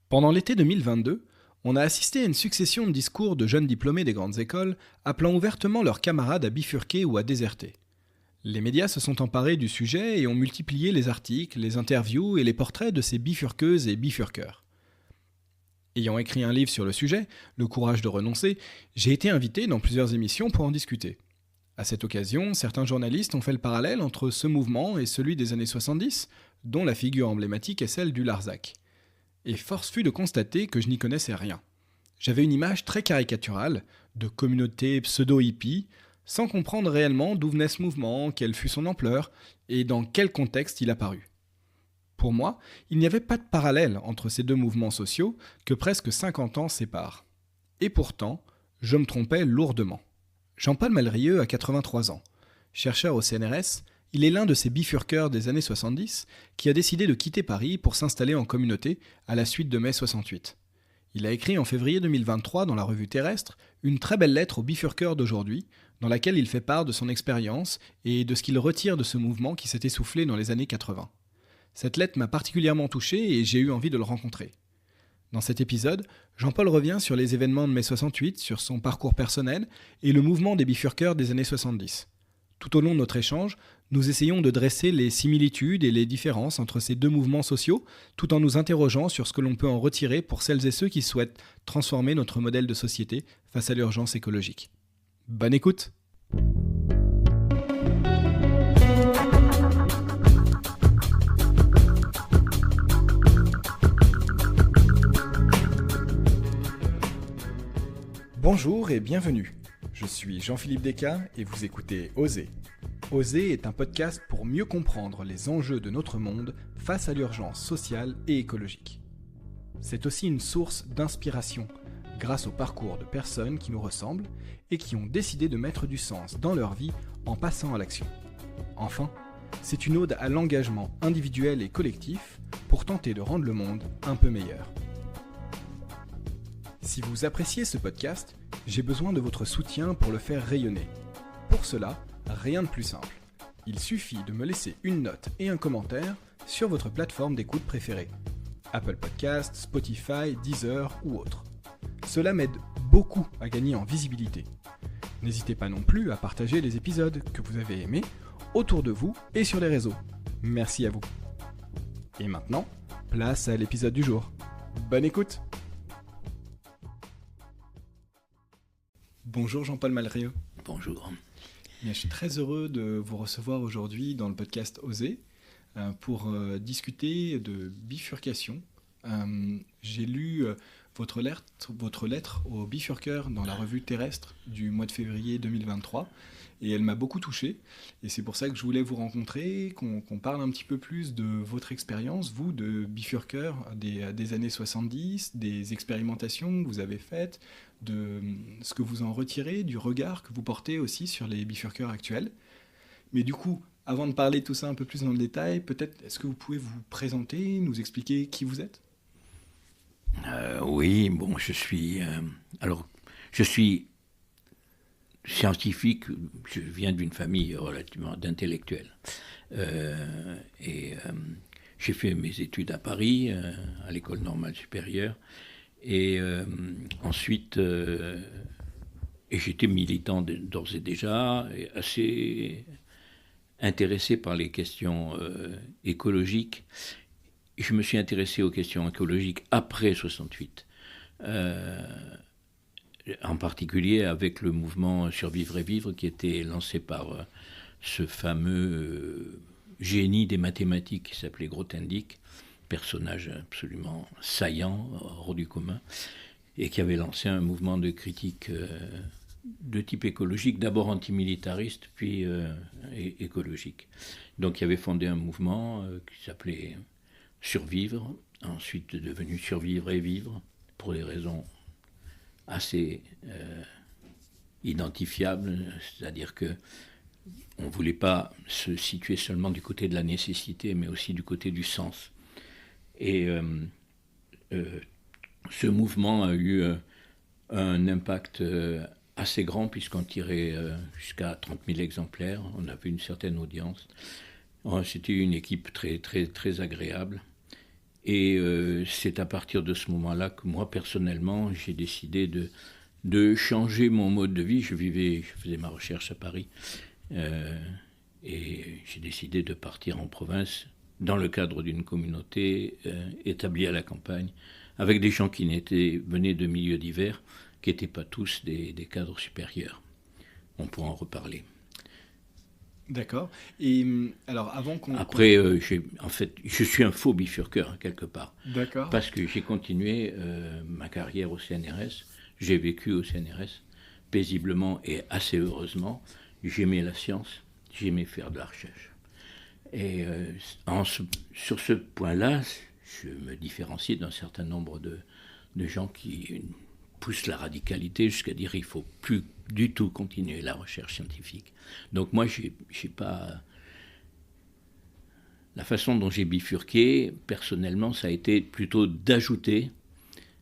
Pendant l'été 2022, on a assisté à une succession de discours de jeunes diplômés des grandes écoles appelant ouvertement leurs camarades à bifurquer ou à déserter. Les médias se sont emparés du sujet et ont multiplié les articles, les interviews et les portraits de ces bifurqueuses et bifurqueurs. Ayant écrit un livre sur le sujet, Le courage de renoncer, j'ai été invité dans plusieurs émissions pour en discuter. À cette occasion, certains journalistes ont fait le parallèle entre ce mouvement et celui des années 70, dont la figure emblématique est celle du Larzac. Et force fut de constater que je n'y connaissais rien. J'avais une image très caricaturale de communauté pseudo-hippie, sans comprendre réellement d'où venait ce mouvement, quelle fut son ampleur et dans quel contexte il apparut. Pour moi, il n'y avait pas de parallèle entre ces deux mouvements sociaux que presque 50 ans séparent. Et pourtant, je me trompais lourdement. Jean-Paul Malrieux a 83 ans. Chercheur au CNRS, il est l'un de ces bifurqueurs des années 70 qui a décidé de quitter Paris pour s'installer en communauté à la suite de mai 68. Il a écrit en février 2023 dans la revue Terrestre une très belle lettre aux bifurqueurs d'aujourd'hui, dans laquelle il fait part de son expérience et de ce qu'il retire de ce mouvement qui s'est essoufflé dans les années 80. Cette lettre m'a particulièrement touché et j'ai eu envie de le rencontrer. Dans cet épisode, Jean-Paul revient sur les événements de mai 68, sur son parcours personnel et le mouvement des bifurqueurs des années 70. Tout au long de notre échange, nous essayons de dresser les similitudes et les différences entre ces deux mouvements sociaux, tout en nous interrogeant sur ce que l'on peut en retirer pour celles et ceux qui souhaitent transformer notre modèle de société face à l'urgence écologique. Bonne écoute! Bonjour et bienvenue. Je suis Jean-Philippe Descas et vous écoutez Oser. Oser est un podcast pour mieux comprendre les enjeux de notre monde face à l'urgence sociale et écologique. C'est aussi une source d'inspiration grâce au parcours de personnes qui nous ressemblent et qui ont décidé de mettre du sens dans leur vie en passant à l'action. Enfin, c'est une ode à l'engagement individuel et collectif pour tenter de rendre le monde un peu meilleur. Si vous appréciez ce podcast, j'ai besoin de votre soutien pour le faire rayonner. Pour cela, rien de plus simple. Il suffit de me laisser une note et un commentaire sur votre plateforme d'écoute préférée. Apple Podcasts, Spotify, Deezer ou autre. Cela m'aide beaucoup à gagner en visibilité. N'hésitez pas non plus à partager les épisodes que vous avez aimés autour de vous et sur les réseaux. Merci à vous. Et maintenant, place à l'épisode du jour. Bonne écoute! Bonjour Jean-Paul Malrieux. Bonjour. Je suis très heureux de vous recevoir aujourd'hui dans le podcast Oser pour discuter de bifurcation. J'ai lu votre lettre aux bifurqueurs dans la revue Terrestre du mois de février 2023 et elle m'a beaucoup touché. Et c'est pour ça que je voulais vous rencontrer, qu'on parle un petit peu plus de votre expérience, vous, de bifurqueurs des années 70, des expérimentations que vous avez faites, de ce que vous en retirez, du regard que vous portez aussi sur les bifurqueurs actuels. Mais du coup, avant de parler de tout ça un peu plus dans le détail, peut-être est-ce que vous pouvez vous présenter, nous expliquer qui vous êtes ? Oui, bon, je suis scientifique, je viens d'une famille relativement d'intellectuels. J'ai fait mes études à Paris, à l'école normale supérieure. Et ensuite, j'étais militant d'ores et déjà, et assez intéressé par les questions écologiques. Je me suis intéressé aux questions écologiques après 68, en particulier avec le mouvement Survivre et Vivre qui était lancé par ce fameux génie des mathématiques qui s'appelait Grothendieck, personnage absolument saillant, hors du commun, et qui avait lancé un mouvement de critique de type écologique, d'abord antimilitariste, puis écologique. Donc il avait fondé un mouvement qui s'appelait Survivre, ensuite devenu Survivre et Vivre, pour des raisons assez identifiables, c'est-à-dire que on ne voulait pas se situer seulement du côté de la nécessité, mais aussi du côté du sens. Et ce mouvement a eu un impact assez grand puisqu'on tirait jusqu'à 30 000 exemplaires. On avait une certaine audience. C'était une équipe très, très, très agréable. Et c'est à partir de ce moment-là que moi, personnellement, j'ai décidé de changer mon mode de vie. Je faisais ma recherche à Paris, et j'ai décidé de partir en province dans le cadre d'une communauté établie à la campagne, avec des gens qui venaient de milieux divers, qui n'étaient pas tous des cadres supérieurs. On pourra en reparler. D'accord. Et alors, avant qu'on... Après, je suis un faux bifurqueur, quelque part. D'accord. Parce que j'ai continué ma carrière au CNRS. J'ai vécu au CNRS paisiblement et assez heureusement. J'aimais la science, j'aimais faire de la recherche. Et sur ce point-là, je me différencie d'un certain nombre de gens qui poussent la radicalité jusqu'à dire qu'il ne faut plus du tout continuer la recherche scientifique. Donc moi, j'ai pas... La façon dont j'ai bifurqué, personnellement, ça a été plutôt d'ajouter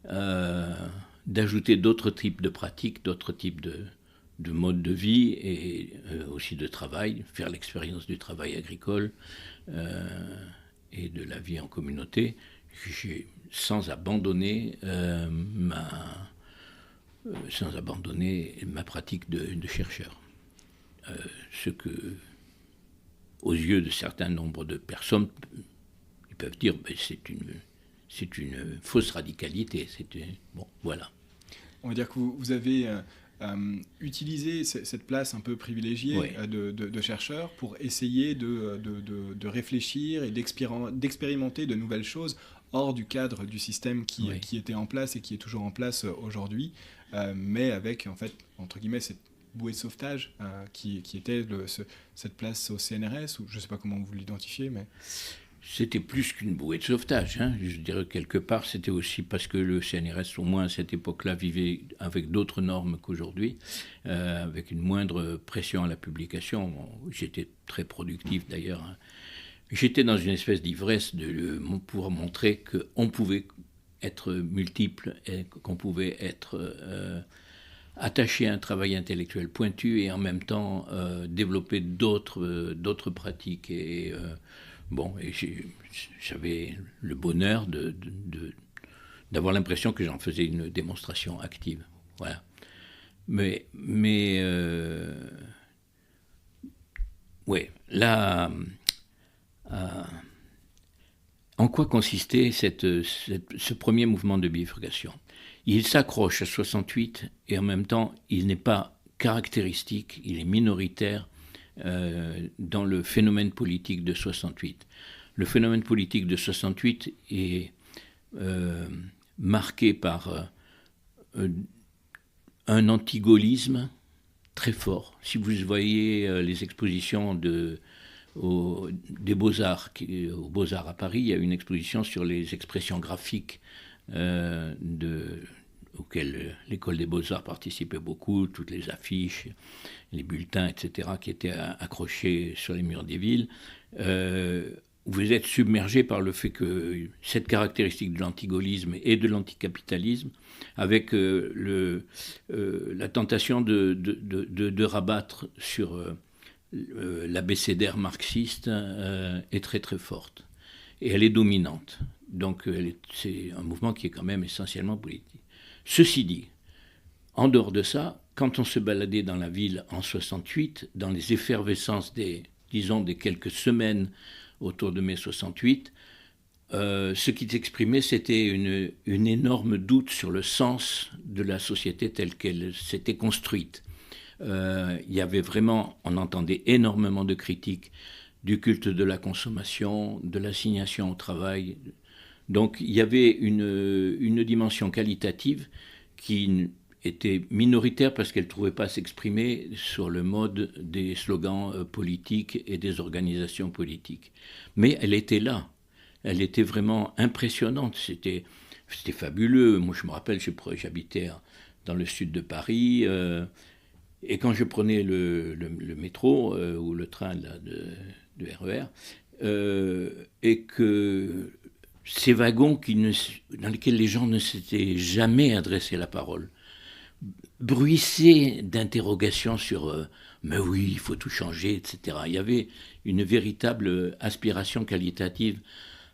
d'autres types de pratiques, d'autres types de modes de vie et aussi de travail, faire l'expérience du travail agricole et de la vie en communauté, sans abandonner ma pratique de chercheur. Ce que, aux yeux de certains nombres de personnes, ils peuvent dire c'est une fausse radicalité. Bon, voilà. On va dire que vous avez utilisé cette place un peu privilégiée de chercheur pour essayer de réfléchir et d'expérimenter de nouvelles choses hors du cadre du système qui était en place et qui est toujours en place aujourd'hui, mais avec, en fait, entre guillemets, cette bouée de sauvetage qui était cette place au CNRS, ou je ne sais pas comment vous l'identifiez, mais... C'était plus qu'une bouée de sauvetage. Je dirais quelque part, c'était aussi parce que le CNRS, au moins à cette époque-là, vivait avec d'autres normes qu'aujourd'hui, avec une moindre pression à la publication. Bon, j'étais très productif d'ailleurs. J'étais dans une espèce d'ivresse de pouvoir montrer qu'on pouvait être multiple et qu'on pouvait être attaché à un travail intellectuel pointu et en même temps développer d'autres pratiques. Et j'avais le bonheur d'avoir l'impression que j'en faisais une démonstration active. Voilà. Mais là, en quoi consistait ce premier mouvement de bifurcation ? Il s'accroche à 68 et en même temps, il n'est pas caractéristique, il est minoritaire dans le phénomène politique de 68. Le phénomène politique de 68 est marqué par un antigaullisme très fort. Si vous voyez les expositions des Beaux-Arts, aux Beaux-Arts à Paris, il y a une exposition sur les expressions graphiques auxquelles l'école des Beaux-Arts participait beaucoup, toutes les affiches, les bulletins, etc., qui étaient accrochés sur les murs des villes. Vous êtes submergé par le fait que cette caractéristique de l'antigaullisme et de l'anticapitalisme, avec la tentation de rabattre sur l'abécédaire marxiste, est très très forte. Et elle est dominante. Donc c'est un mouvement qui est quand même essentiellement politique. Ceci dit, en dehors de ça, quand on se baladait dans la ville en 68, dans les effervescences des quelques semaines autour de mai 68, ce qui s'exprimait, c'était une énorme doute sur le sens de la société telle qu'elle s'était construite. Il y avait vraiment, on entendait énormément de critiques du culte de la consommation, de l'assignation au travail. Donc il y avait une dimension qualitative qui était minoritaire parce qu'elle ne trouvait pas à s'exprimer sur le mode des slogans politiques et des organisations politiques. Mais elle était là. Elle était vraiment impressionnante. C'était fabuleux. Moi, je me rappelle, j'habitais dans le sud de Paris et quand je prenais le métro ou le train de RER et que ces wagons dans lesquels les gens ne s'étaient jamais adressé la parole bruissaient d'interrogations sur mais oui, il faut tout changer, etc. Il y avait une véritable aspiration qualitative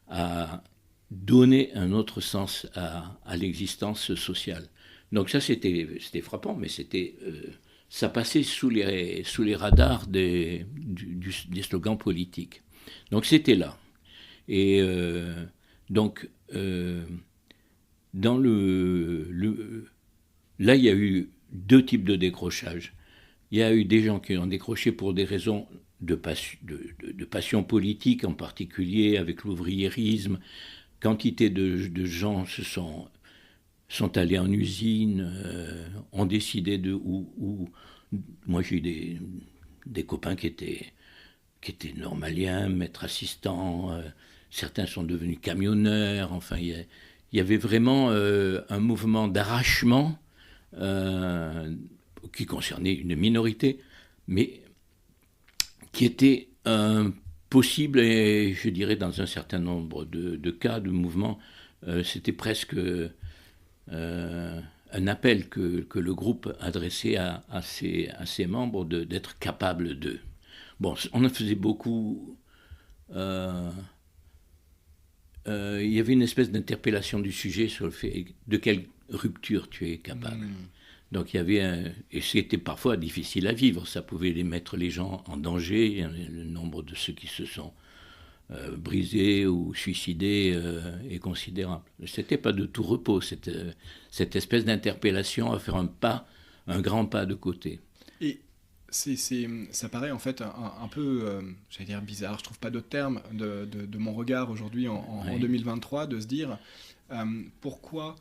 à donner un autre sens à l'existence sociale. Donc ça, c'était frappant, mais ça passait sous les radars des slogans politiques. Donc c'était là. Et donc, là, il y a eu deux types de décrochage. Il y a eu des gens qui ont décroché pour des raisons de passion politique, en particulier avec l'ouvriérisme. Quantité de gens sont allés en usine, ont décidé moi, j'ai eu des copains qui étaient normaliens, maîtres assistants, certains sont devenus camionneurs, enfin, il y avait vraiment un mouvement d'arrachement qui concernait une minorité, mais qui était possible, et je dirais dans un certain nombre de cas, de mouvements, c'était presque un appel que le groupe adressait à ses membres d'être capables d'eux. Bon, on en faisait beaucoup. Il y avait une espèce d'interpellation du sujet sur le fait de quelle rupture tu es capable. Donc il y avait et c'était parfois difficile à vivre, ça pouvait mettre les gens en danger, le nombre de ceux qui se sont brisés ou suicidés est considérable. C'était pas de tout repos, cette espèce d'interpellation à faire un grand pas de côté. Et ça paraît en fait un peu, j'allais dire bizarre, je trouve pas d'autre terme, de mon regard aujourd'hui en 2023, de se dire pourquoi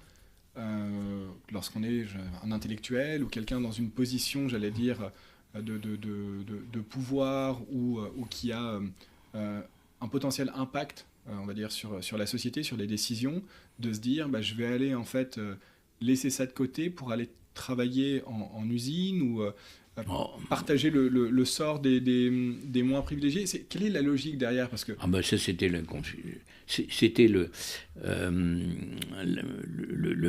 lorsqu'on est un intellectuel ou quelqu'un dans une position, j'allais dire, de pouvoir ou qui a un potentiel impact, on va dire, sur la société, sur les décisions, de se dire je vais aller en fait laisser ça de côté pour aller travailler en usine ou partager le sort des moins privilégiés. Quelle est la logique derrière? Parce que... ça, c'était le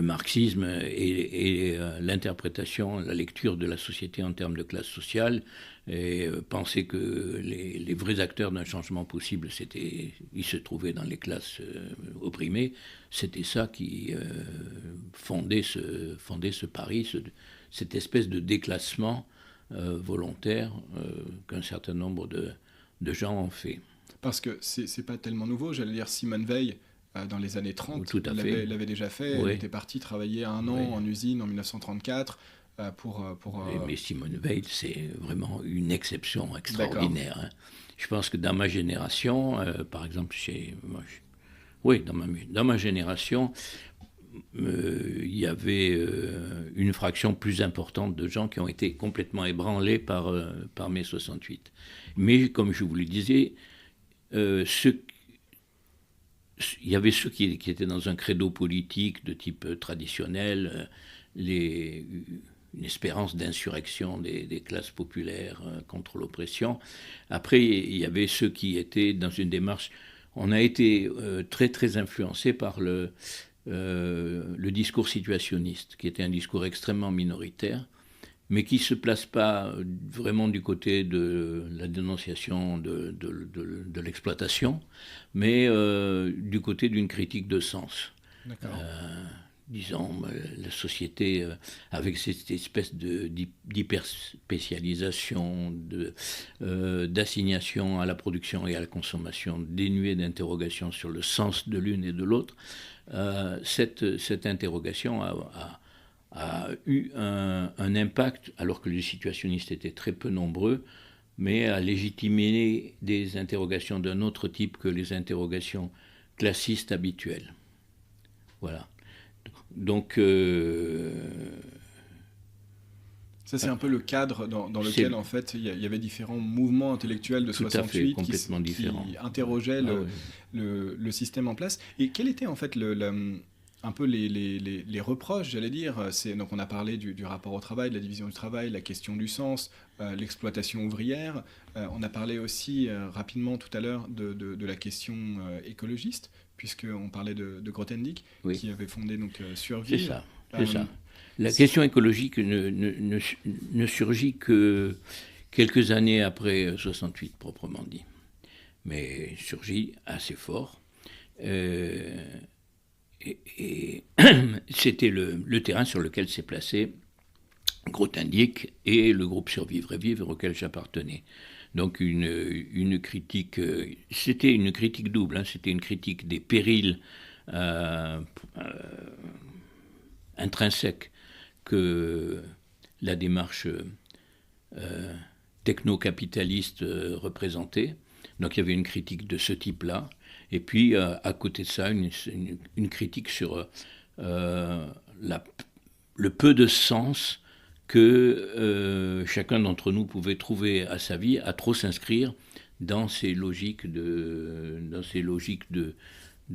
marxisme et l'interprétation, la lecture de la société en termes de classe sociale, et penser que les vrais acteurs d'un changement possible, ils se trouvaient dans les classes opprimées. C'était ça qui fondait ce pari, cette espèce de déclassement volontaire qu'un certain nombre de gens ont fait. Parce que c'est pas tellement nouveau, j'allais dire Simone Veil, dans les années 30, l'avait déjà fait, oui. Elle était partie travailler 1 an en usine en 1934 Mais Simone Veil, c'est vraiment une exception extraordinaire. Hein. Je pense que dans ma génération, par exemple, dans ma génération, il y avait une fraction plus importante de gens qui ont été complètement ébranlés par mai 68. Mais comme je vous le disais, il y avait ceux qui étaient dans un credo politique de type traditionnel, une espérance d'insurrection des classes populaires contre l'oppression. Après, il y avait ceux qui étaient dans une démarche... On a été très, très influencés par le discours situationniste, qui était un discours extrêmement minoritaire, mais qui ne se place pas vraiment du côté de la dénonciation de l'exploitation, mais du côté d'une critique de sens. Disons, la société, avec cette espèce d'hyperspécialisation, d'assignation à la production et à la consommation, dénuée d'interrogation sur le sens de l'une et de l'autre, cette interrogation a eu un impact, alors que les situationnistes étaient très peu nombreux, mais a légitimé des interrogations d'un autre type que les interrogations classistes habituelles. Voilà. Donc... ça, c'est un peu le cadre dans lequel, en fait, il y avait différents mouvements intellectuels de 68 qui interrogeaient le système en place. Et quel était, en fait, un peu les reproches, j'allais dire. Donc on a parlé du rapport au travail, de la division du travail, la question du sens, l'exploitation ouvrière. On a parlé aussi rapidement tout à l'heure de la question écologiste, puisqu'on parlait de Grothendieck, qui avait fondé donc Survivre. C'est ça. La question écologique ne surgit que quelques années après 68, proprement dit. Mais surgit assez fort. Et c'était le terrain sur lequel s'est placé Grothendieck et le groupe Survivre et Vivre auquel j'appartenais. Donc une critique, c'était une critique double, hein, c'était une critique des périls intrinsèques que la démarche techno-capitaliste représentait. Donc il y avait une critique de ce type-là. Et puis à côté de ça, une critique sur le peu de sens que chacun d'entre nous pouvait trouver à sa vie, à trop s'inscrire dans ces logiques de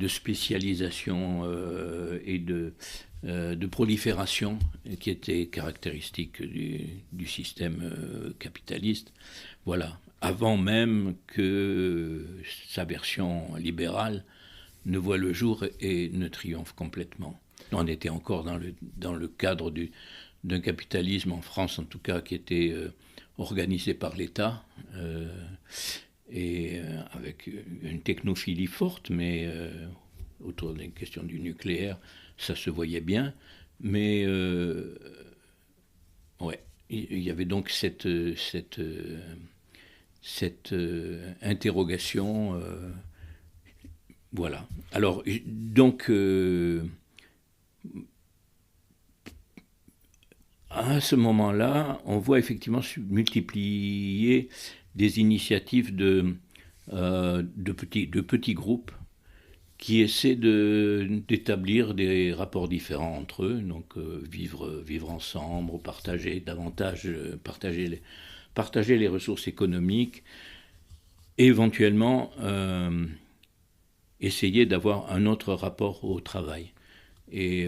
spécialisation et de prolifération qui étaient caractéristiques du système capitaliste. Voilà, avant même que sa version libérale ne voit le jour et ne triomphe complètement. On était encore dans le cadre d'un capitalisme, en France en tout cas, qui était organisé par l'État, et avec une technophilie forte, mais autour des questions du nucléaire, ça se voyait bien. Mais ouais, il y avait donc cette interrogation. Voilà. Alors, donc, à ce moment-là, on voit effectivement multiplier des initiatives de petits groupes qui essaient d'établir des rapports différents entre eux, donc vivre ensemble, partager davantage, partager les ressources économiques, et éventuellement essayer d'avoir un autre rapport au travail. Et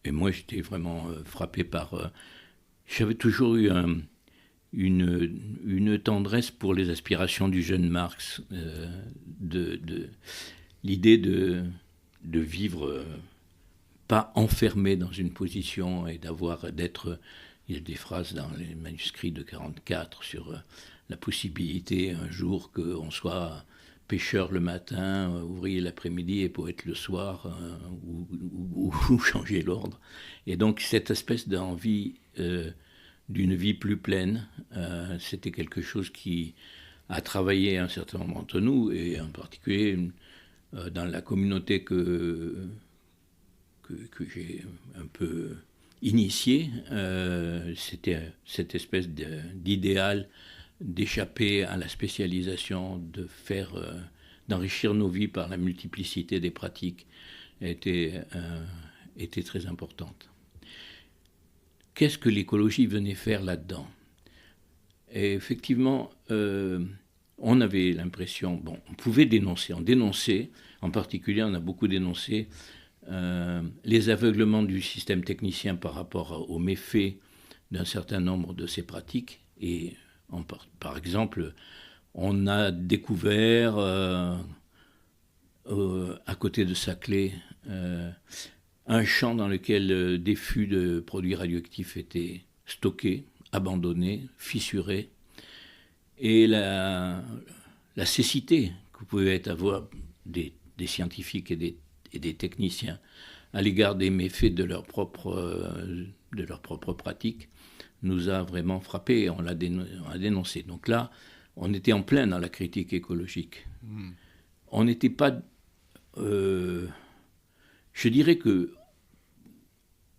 et moi, j'étais vraiment frappé par... j'avais toujours eu une tendresse pour les aspirations du jeune Marx, l'idée de vivre pas enfermé dans une position et d'être... Il y a des phrases dans les manuscrits de 1944 sur la possibilité un jour qu'on soit pêcheur le matin, ouvrier l'après-midi et poète le soir, ou changer l'ordre. Et donc cette espèce d'envie d'une vie plus pleine, c'était quelque chose qui a travaillé un certain nombre d'entre nous, et en particulier dans la communauté que j'ai un peu initiée, c'était cette espèce d'idéal d'échapper à la spécialisation, d'enrichir nos vies par la multiplicité des pratiques, était très importante. Qu'est-ce que l'écologie venait faire là-dedans ? Et effectivement, on avait l'impression, on pouvait dénoncer, on dénonçait, en particulier on a beaucoup dénoncé les aveuglements du système technicien par rapport aux méfaits d'un certain nombre de ces pratiques. Et par exemple, on a découvert à côté de Saclay un champ dans lequel des fûts de produits radioactifs étaient stockés, abandonnés, fissurés. Et la cécité que pouvaient avoir des scientifiques et des techniciens à l'égard des méfaits de leur propre pratique nous a vraiment frappés, et on l'a dénoncé. Donc là, on était en plein dans la critique écologique. On n'était pas... je dirais que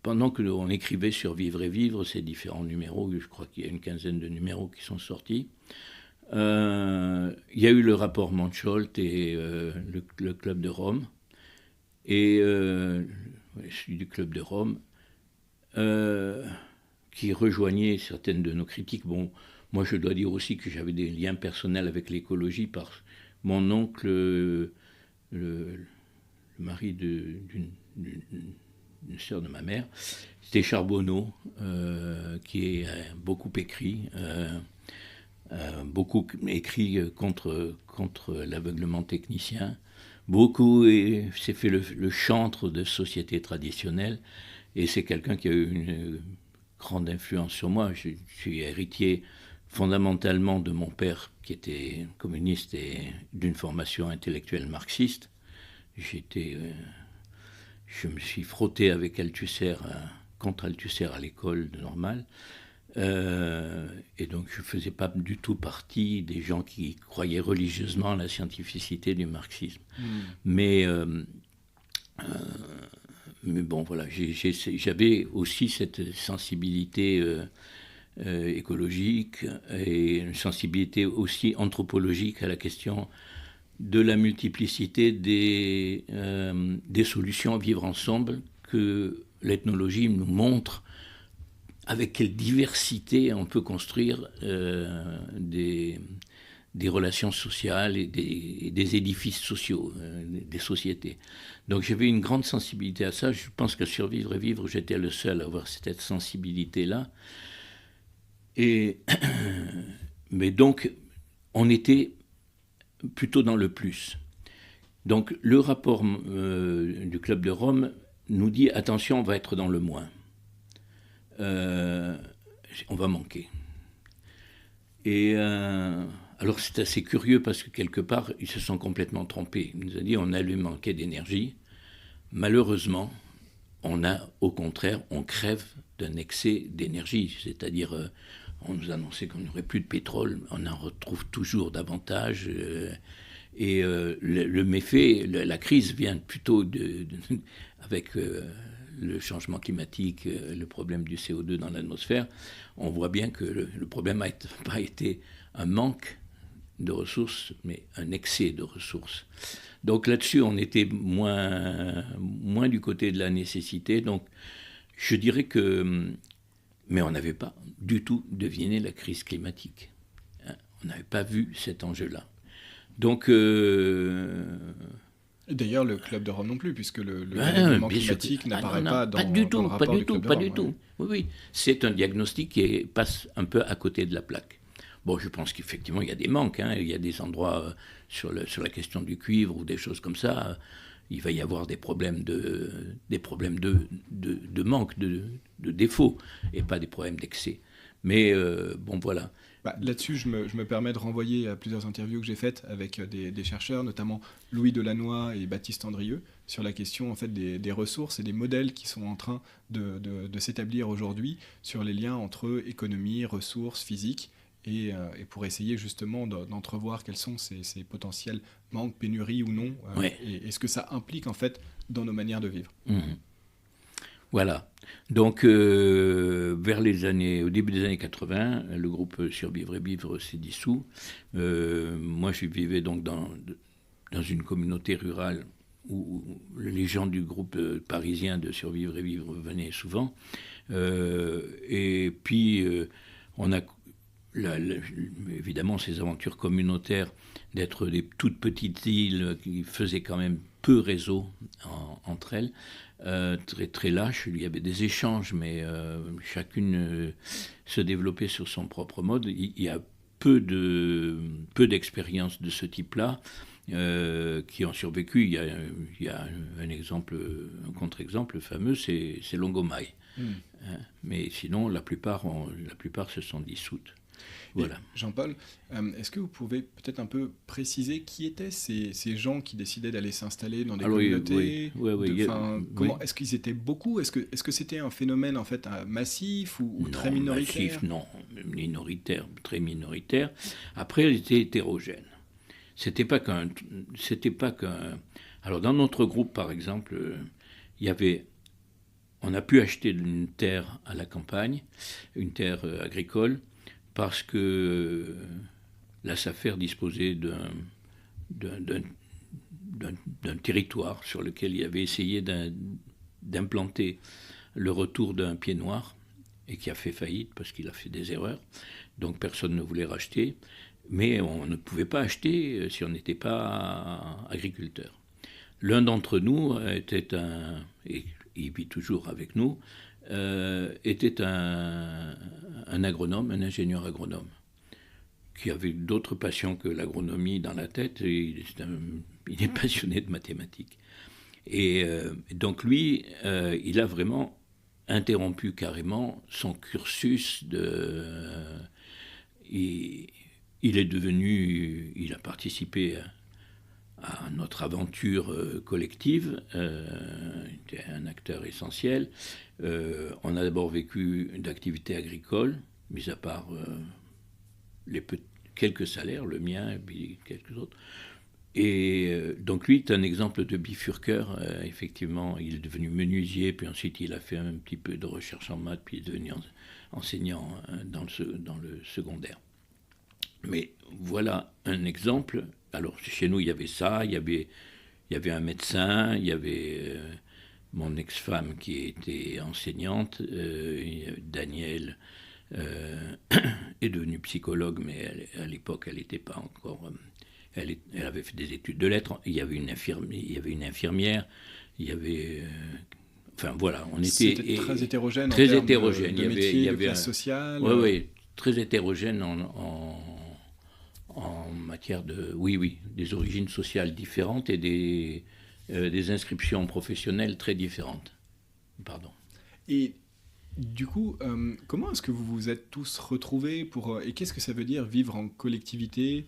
pendant que l'on écrivait sur Vivre et Vivre, ces différents numéros, je crois qu'il y a une quinzaine de numéros qui sont sortis, il y a eu le rapport Mansholt et le Club de Rome, et celui du Club de Rome, qui rejoignait certaines de nos critiques. Bon, moi je dois dire aussi que j'avais des liens personnels avec l'écologie par mon oncle, le mari d'une sœur de ma mère, c'était Charbonneau, qui a beaucoup écrit contre l'aveuglement technicien. Beaucoup s'est fait le chantre de sociétés traditionnelles, et c'est quelqu'un qui a eu une grande influence sur moi. Je suis héritier fondamentalement de mon père, qui était communiste et d'une formation intellectuelle marxiste. Je me suis frotté avec Althusser, contre Althusser à l'école normale. Et donc je ne faisais pas du tout partie des gens qui croyaient religieusement à la scientificité du marxisme. Mais bon, voilà, j'avais aussi cette sensibilité écologique et une sensibilité aussi anthropologique à la question de la multiplicité des solutions à vivre ensemble que l'ethnologie nous montre avec quelle diversité on peut construire des relations sociales et des édifices sociaux, des sociétés. Donc j'avais une grande sensibilité à ça. Je pense qu'à Survivre et Vivre, j'étais le seul à avoir cette sensibilité-là. Mais donc, on était plutôt dans le plus. Donc le rapport du Club de Rome nous dit, attention, on va être dans le moins. On va manquer. Et alors c'est assez curieux parce que quelque part, ils se sont complètement trompés. Il nous a dit on allait manquer d'énergie. Malheureusement, au contraire, on crève d'un excès d'énergie. C'est-à-dire, on nous annonçait qu'on n'aurait plus de pétrole, on en retrouve toujours davantage. Et le méfait, la crise vient plutôt avec le changement climatique, le problème du CO2 dans l'atmosphère. On voit bien que le problème n'a pas été un manque de ressources, mais un excès de ressources. Donc là-dessus, on était moins du côté de la nécessité. Donc je dirais que... Mais on n'avait pas du tout deviné la crise climatique. On n'avait pas vu cet enjeu-là. Donc... D'ailleurs, le Club de Rome non plus, puisque le dérèglement climatique n'apparaît pas dans le rapport du Club de Rome. Pas du tout. Oui. C'est un diagnostic qui passe un peu à côté de la plaque. Bon, je pense qu'effectivement, il y a des manques. Il y a des endroits sur la question du cuivre ou des choses comme ça. Il va y avoir des problèmes de manque, de défaut, et pas des problèmes d'excès. Mais bon, voilà. Là-dessus, je me permets de renvoyer à plusieurs interviews que j'ai faites avec des chercheurs, notamment Louis Delannoy et Baptiste Andrieux, sur la question en fait, des ressources et des modèles qui sont en train de s'établir aujourd'hui sur les liens entre économie, ressources, physique, et pour essayer justement d'entrevoir quels sont ces potentiels manques, pénuries ou non, et ce que ça implique en fait dans nos manières de vivre. Voilà. Donc, au début des années 80, le groupe Survivre et Vivre s'est dissous. Moi, je vivais donc dans une communauté rurale où les gens du groupe parisien de Survivre et Vivre venaient souvent. Et puis, on a évidemment ces aventures communautaires d'être des toutes petites îles qui faisaient quand même peu réseau entre elles. Très, très lâche, il y avait des échanges, mais chacune se développait sur son propre mode. Il y a peu d'expériences de ce type-là qui ont survécu. Il y a un contre-exemple fameux, c'est Longomai. Mais sinon, la plupart se sont dissoutes. Voilà. Jean-Paul, est-ce que vous pouvez peut-être un peu préciser qui étaient ces gens qui décidaient d'aller s'installer dans des communautés? Est-ce qu'ils étaient beaucoup? Est-ce que c'était un phénomène en fait massif ou très minoritaire? Massif, non, minoritaire, très minoritaire. Après, elle était hétérogène. C'était pas qu'un. Alors dans notre groupe, par exemple, on a pu acheter une terre à la campagne, une terre agricole, parce que la SAFER disposait d'un territoire sur lequel il avait essayé d'implanter le retour d'un pied noir et qui a fait faillite parce qu'il a fait des erreurs. Donc personne ne voulait racheter, mais on ne pouvait pas acheter si on n'était pas agriculteur. L'un d'entre nous était et il vit toujours avec nous, était un agronome, un ingénieur agronome, qui avait d'autres passions que l'agronomie dans la tête, et il est passionné de mathématiques. Et donc lui, il a vraiment interrompu carrément son cursus il a participé à notre aventure collective, il était un acteur essentiel. On a d'abord vécu d'activités agricoles, mis à part quelques salaires, le mien et puis quelques autres. Et donc lui est un exemple de bifurqueur. Effectivement, il est devenu menuisier, puis ensuite il a fait un petit peu de recherche en maths, puis il est devenu enseignant dans le secondaire. Mais voilà un exemple. Alors chez nous, il y avait ça, il y avait un médecin, il y avait mon ex-femme qui était enseignante, Danielle est devenue psychologue, mais à l'époque, elle n'était pas encore... Elle avait fait des études de lettres. Il y avait une infirmière. Il y avait... enfin voilà, on était... C'était très hétérogène très en termes hétérogène. de métier, de classe sociale. Oui, très hétérogène en matière de... Oui, des origines sociales différentes et des inscriptions professionnelles très différentes. Pardon. Et du coup, comment est-ce que vous vous êtes tous retrouvés et qu'est-ce que ça veut dire vivre en collectivité?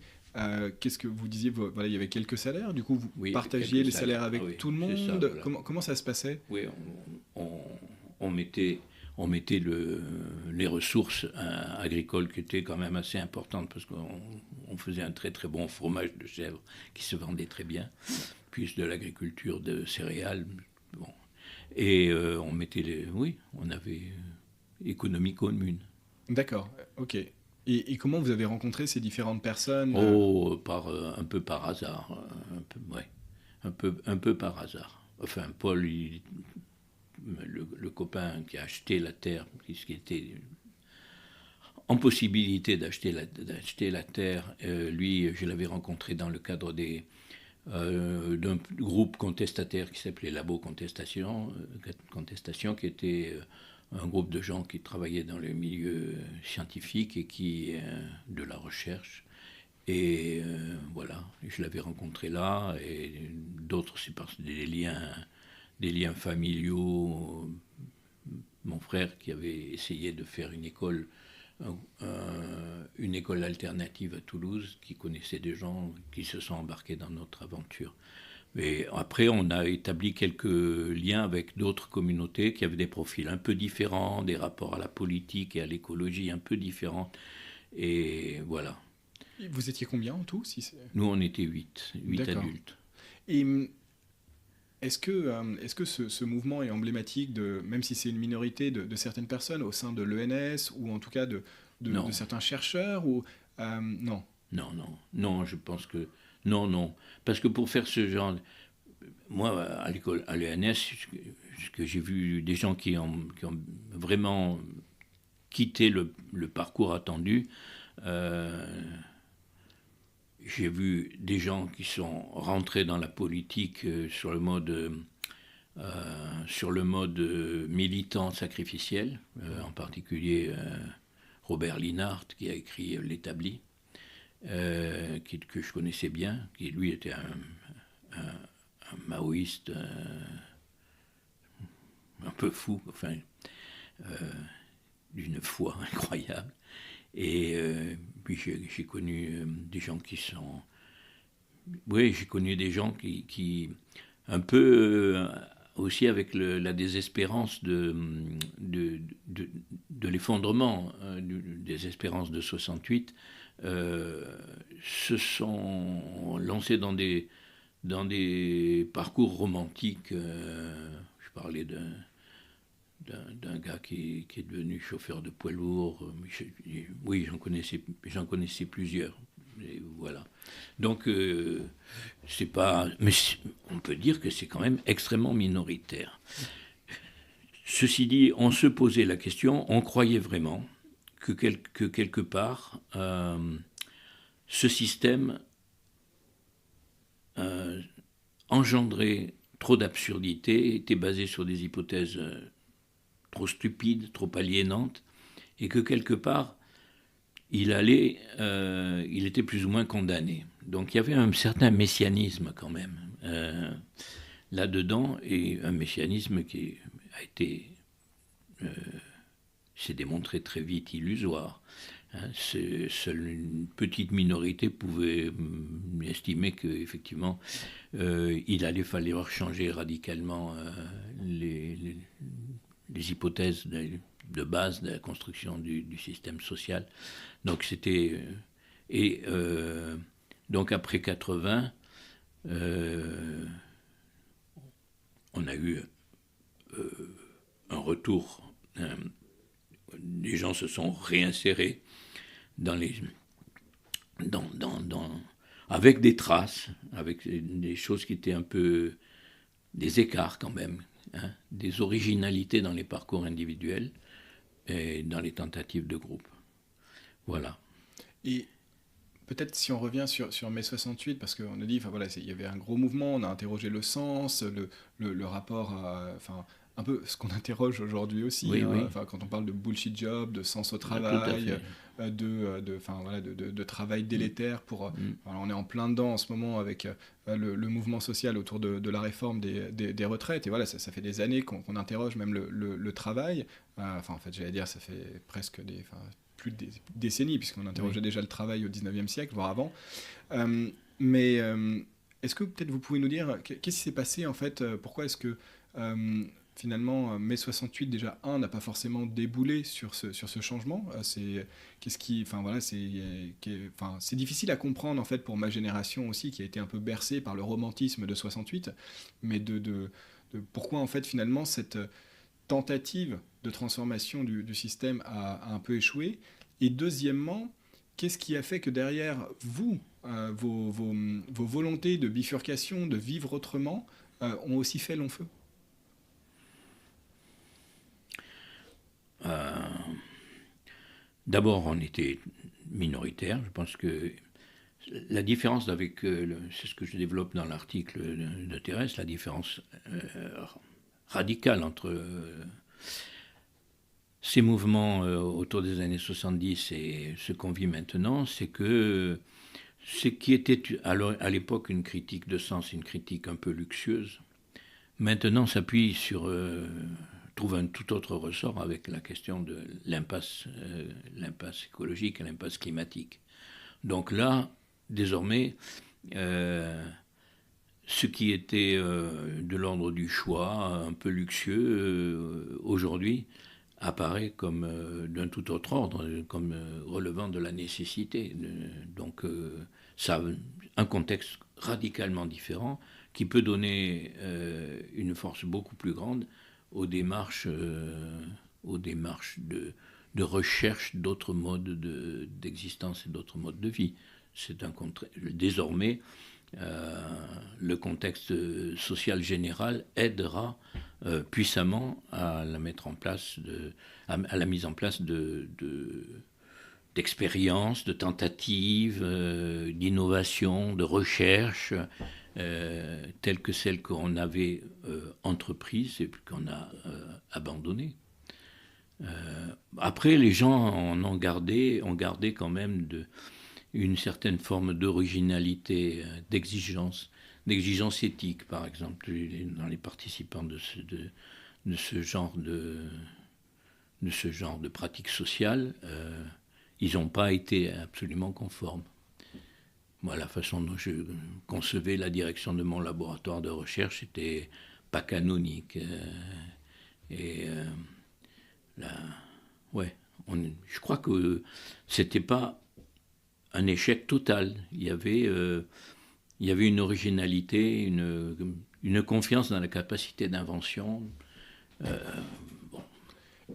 Qu'est-ce que vous disiez? Voilà, il y avait quelques salaires, du coup vous partagiez les salaires avec tout le monde. Ça, voilà. Comment ça se passait? Oui, on mettait les ressources agricoles qui étaient quand même assez importantes parce qu'on faisait un très très bon fromage de chèvre qui se vendait très bien, puis de l'agriculture de céréales. Bon. Et on mettait on avait économie commune. D'accord, ok. Et comment vous avez rencontré ces différentes personnes? Un peu par hasard. Un peu par hasard. Enfin, Paul, le copain qui a acheté la terre, qui était en possibilité d'acheter la terre, lui, je l'avais rencontré dans le cadre d'un groupe contestataire qui s'appelait Labo Contestation, qui était un groupe de gens qui travaillaient dans le milieu scientifique et de la recherche. Et voilà, je l'avais rencontré là, et d'autres, c'est parce que des liens familiaux. Mon frère qui avait essayé de faire une école alternative à Toulouse, qui connaissait des gens qui se sont embarqués dans notre aventure. Et après, on a établi quelques liens avec d'autres communautés qui avaient des profils un peu différents, des rapports à la politique et à l'écologie un peu différents. Et voilà. Vous étiez combien en tout Nous, on était 8 adultes. Et est-ce que ce mouvement est emblématique, même si c'est une minorité, de certaines personnes au sein de l'ENS, ou en tout cas de certains chercheurs ou, non. Non, je pense que... Non. Parce que pour faire ce genre... Moi, à l'école, à l'ENS, ce que j'ai vu des gens qui ont vraiment quitté le parcours attendu, j'ai vu des gens qui sont rentrés dans la politique sur le mode militant sacrificiel, en particulier Robert Linhart, qui a écrit L'Établi, que je connaissais bien, qui lui était un maoïste un peu fou, enfin, d'une foi incroyable. Et puis j'ai connu des gens qui sont... Oui, j'ai connu des gens qui un peu aussi avec la désespérance de l'effondrement, des espérances de 68, se sont lancés dans des parcours romantiques. Je parlais d'un gars qui est devenu chauffeur de poids lourd. Oui, j'en connaissais plusieurs. Et voilà. Donc, c'est pas... Mais on peut dire que c'est quand même extrêmement minoritaire. Ceci dit, on se posait la question, on croyait vraiment que quelque part, ce système engendrait trop d'absurdités, était basé sur des hypothèses trop stupides, trop aliénantes, et que quelque part, il était plus ou moins condamné. Donc il y avait un certain messianisme quand même là-dedans, et un messianisme qui s'est démontré très vite illusoire. Hein, seule une petite minorité pouvait estimer qu'effectivement, il allait falloir changer radicalement les hypothèses de base de la construction du système social. Donc c'était... donc après 80, on a eu un retour. Les gens se sont réinsérés avec des traces, avec des choses qui étaient un peu des écarts quand même, hein, des originalités dans les parcours individuels et dans les tentatives de groupe. Voilà. Et peut-être si on revient sur mai 68, parce qu'on a dit, enfin voilà, il y avait un gros mouvement, on a interrogé le sens, le rapport à, enfin, un peu ce qu'on interroge aujourd'hui aussi, Oui, hein, oui. enfin, quand on parle de bullshit job, de sens au Tout à travail, fait. de travail délétère pour, voilà, on est en plein dedans en ce moment avec le mouvement social autour de la réforme des retraites, et voilà, ça fait des années qu'on interroge même le travail, enfin en fait j'allais dire, ça fait presque plus de décennies, puisqu'on interrogeait Oui. déjà le travail au 19e siècle, voire avant. Mais est-ce que peut-être vous pouvez nous dire qu'est-ce qui s'est passé en fait, pourquoi est-ce que finalement mai 68 déjà n'a pas forcément déboulé sur ce changement, qu'est-ce qui, enfin voilà, c'est difficile à comprendre en fait pour ma génération aussi qui a été un peu bercée par le romantisme de 68, mais de pourquoi en fait finalement cette tentative de transformation du système a un peu échoué. Et deuxièmement, qu'est-ce qui a fait que derrière vous, vos volontés de bifurcation, de vivre autrement, ont aussi fait long feu? D'abord, on était minoritaire. Je pense que la différence avec, c'est ce que je développe dans l'article de Thérèse, la différence radicale entre ces mouvements autour des années 70 et ce qu'on vit maintenant, c'est que ce qui était à l'époque une critique de sens, une critique un peu luxueuse, maintenant s'appuie trouve un tout autre ressort avec la question de l'impasse écologique et l'impasse climatique. Donc là, désormais, ce qui était de l'ordre du choix, un peu luxueux, aujourd'hui, apparaît comme d'un tout autre ordre, comme relevant de la nécessité. Donc ça a un contexte radicalement différent qui peut donner une force beaucoup plus grande aux démarches de recherche d'autres modes d'existence et d'autres modes de vie. Désormais, le contexte social général aidera puissamment à la mise en place d'expériences, de tentatives, d'innovations, de recherches, telles que celles qu'on avait entreprises et qu'on a abandonnées. Après, les gens ont gardé quand même une certaine forme d'originalité, d'exigence éthique, par exemple, dans les participants de ce genre de pratique sociale. Ils n'ont pas été absolument conformes. Moi, la façon dont je concevais la direction de mon laboratoire de recherche n'était pas canonique. Je crois que c'était pas un échec total. Il y avait une originalité, une confiance dans la capacité d'invention.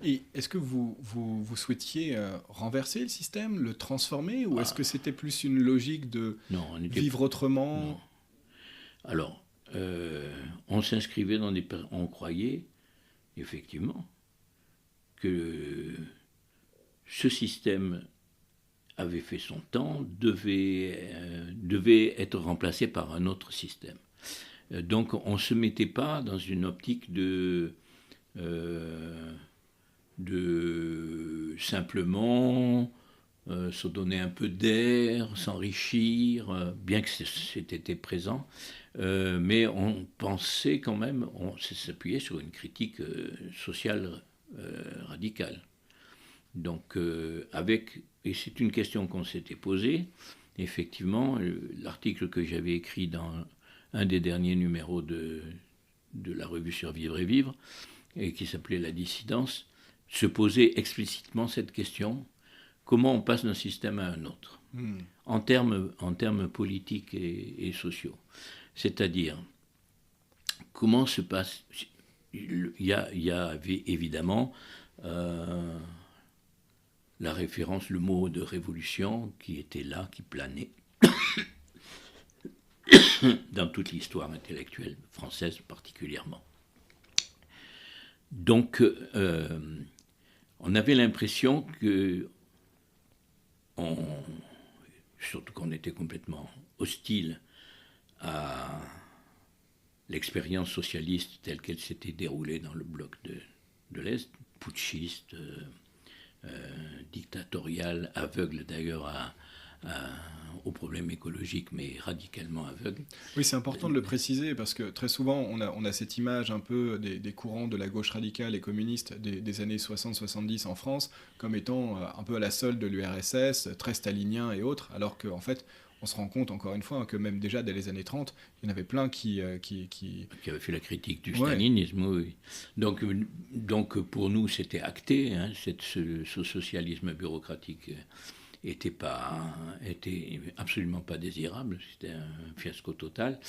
Et est-ce que vous souhaitiez renverser le système, le transformer, ou est-ce que c'était plus une logique de vivre autrement? Non. Alors, on s'inscrivait on croyait, effectivement, que ce système avait fait son temps, devait être remplacé par un autre système. Donc on ne se mettait pas dans une optique de simplement se donner un peu d'air, s'enrichir, bien que c'était présent, mais on pensait quand même, on s'appuyait sur une critique sociale radicale. Donc, et c'est une question qu'on s'était posée. Effectivement, l'article que j'avais écrit dans un des derniers numéros de la revue Survivre et Vivre, et qui s'appelait La dissidence, se posait explicitement cette question: comment on passe d'un système à un autre, en termes politiques et sociaux. C'est-à-dire, comment se passe... Il y avait évidemment la référence, le mot de révolution qui était là, qui planait dans toute l'histoire intellectuelle française particulièrement. Donc, on avait l'impression que, surtout qu'on était complètement hostile à l'expérience socialiste telle qu'elle s'était déroulée dans le bloc de l'Est, putschiste, dictatorial, aveugle d'ailleurs aux problèmes écologiques, mais radicalement aveugle. Oui, c'est important de le préciser, parce que très souvent, on a cette image un peu des courants de la gauche radicale et communiste des années 60-70 en France, comme étant un peu à la solde de l'URSS, très stalinien et autres, alors qu'en fait, on se rend compte, encore une fois, que même déjà dès les années 30, il y en avait plein qui avaient fait la critique du stalinisme, oui. Donc pour nous, c'était acté, hein, ce socialisme bureaucratique était absolument pas désirable, c'était un fiasco total.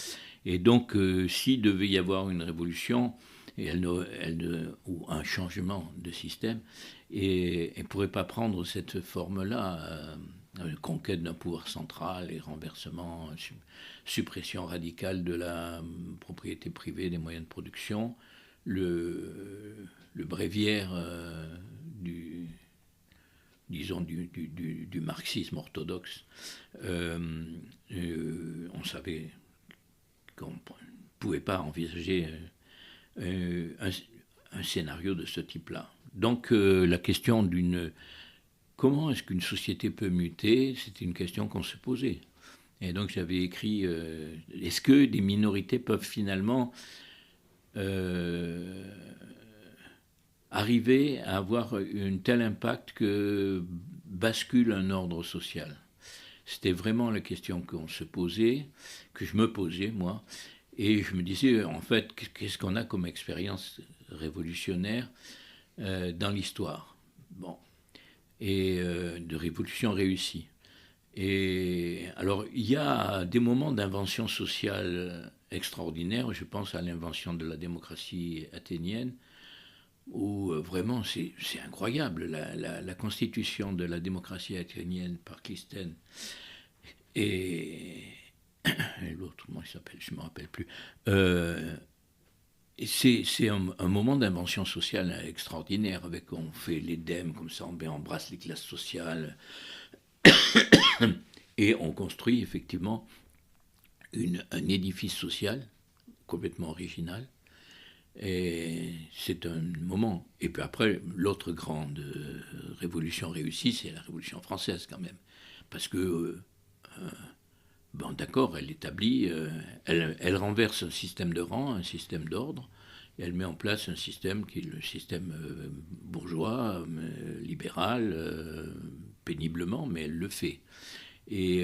Et donc, s'il devait y avoir une révolution, ou un changement de système, et elle ne pourrait pas prendre cette forme-là, conquête d'un pouvoir central et renversement, suppression radicale de la propriété privée des moyens de production, le bréviaire du marxisme orthodoxe. On savait qu'on ne pouvait pas envisager un scénario de ce type-là. Donc la question comment est-ce qu'une société peut muter, c'était une question qu'on se posait. Et donc j'avais écrit, est-ce que des minorités peuvent finalement arriver à avoir un tel impact que bascule un ordre social? C'était vraiment la question qu'on se posait, que je me posais, moi. Et je me disais, en fait, qu'est-ce qu'on a comme expérience révolutionnaire dans l'histoire? Bon. Et de révolution réussie. Et alors, il y a des moments d'invention sociale extraordinaires. Je pense à l'invention de la démocratie athénienne, où vraiment c'est incroyable. La constitution de la démocratie athénienne par Clisthène et l'autre, comment il s'appelle, je ne me rappelle plus. C'est un moment d'invention sociale extraordinaire, avec on fait l'Édème comme ça, on embrasse les classes sociales et on construit effectivement un édifice social complètement original. Et c'est un moment. Et puis après, l'autre grande révolution réussie, c'est la Révolution française quand même. Parce que, bon, d'accord, elle établit, elle renverse un système de rang, un système d'ordre, et elle met en place un système qui est le système bourgeois, libéral, péniblement, mais elle le fait. Et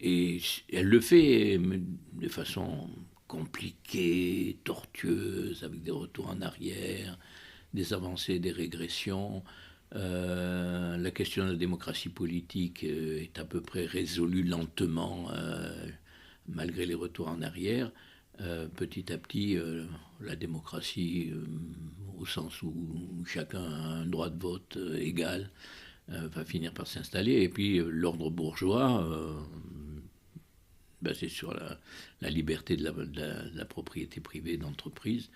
elle le fait de façon compliquée, tortueuse, avec des retours en arrière, des avancées, des régressions. La question de la démocratie politique est à peu près résolue lentement, malgré les retours en arrière. Petit à petit, la démocratie, au sens où chacun a un droit de vote égal, va finir par s'installer. Et puis l'ordre bourgeois, basé sur la liberté de la propriété privée d'entreprise,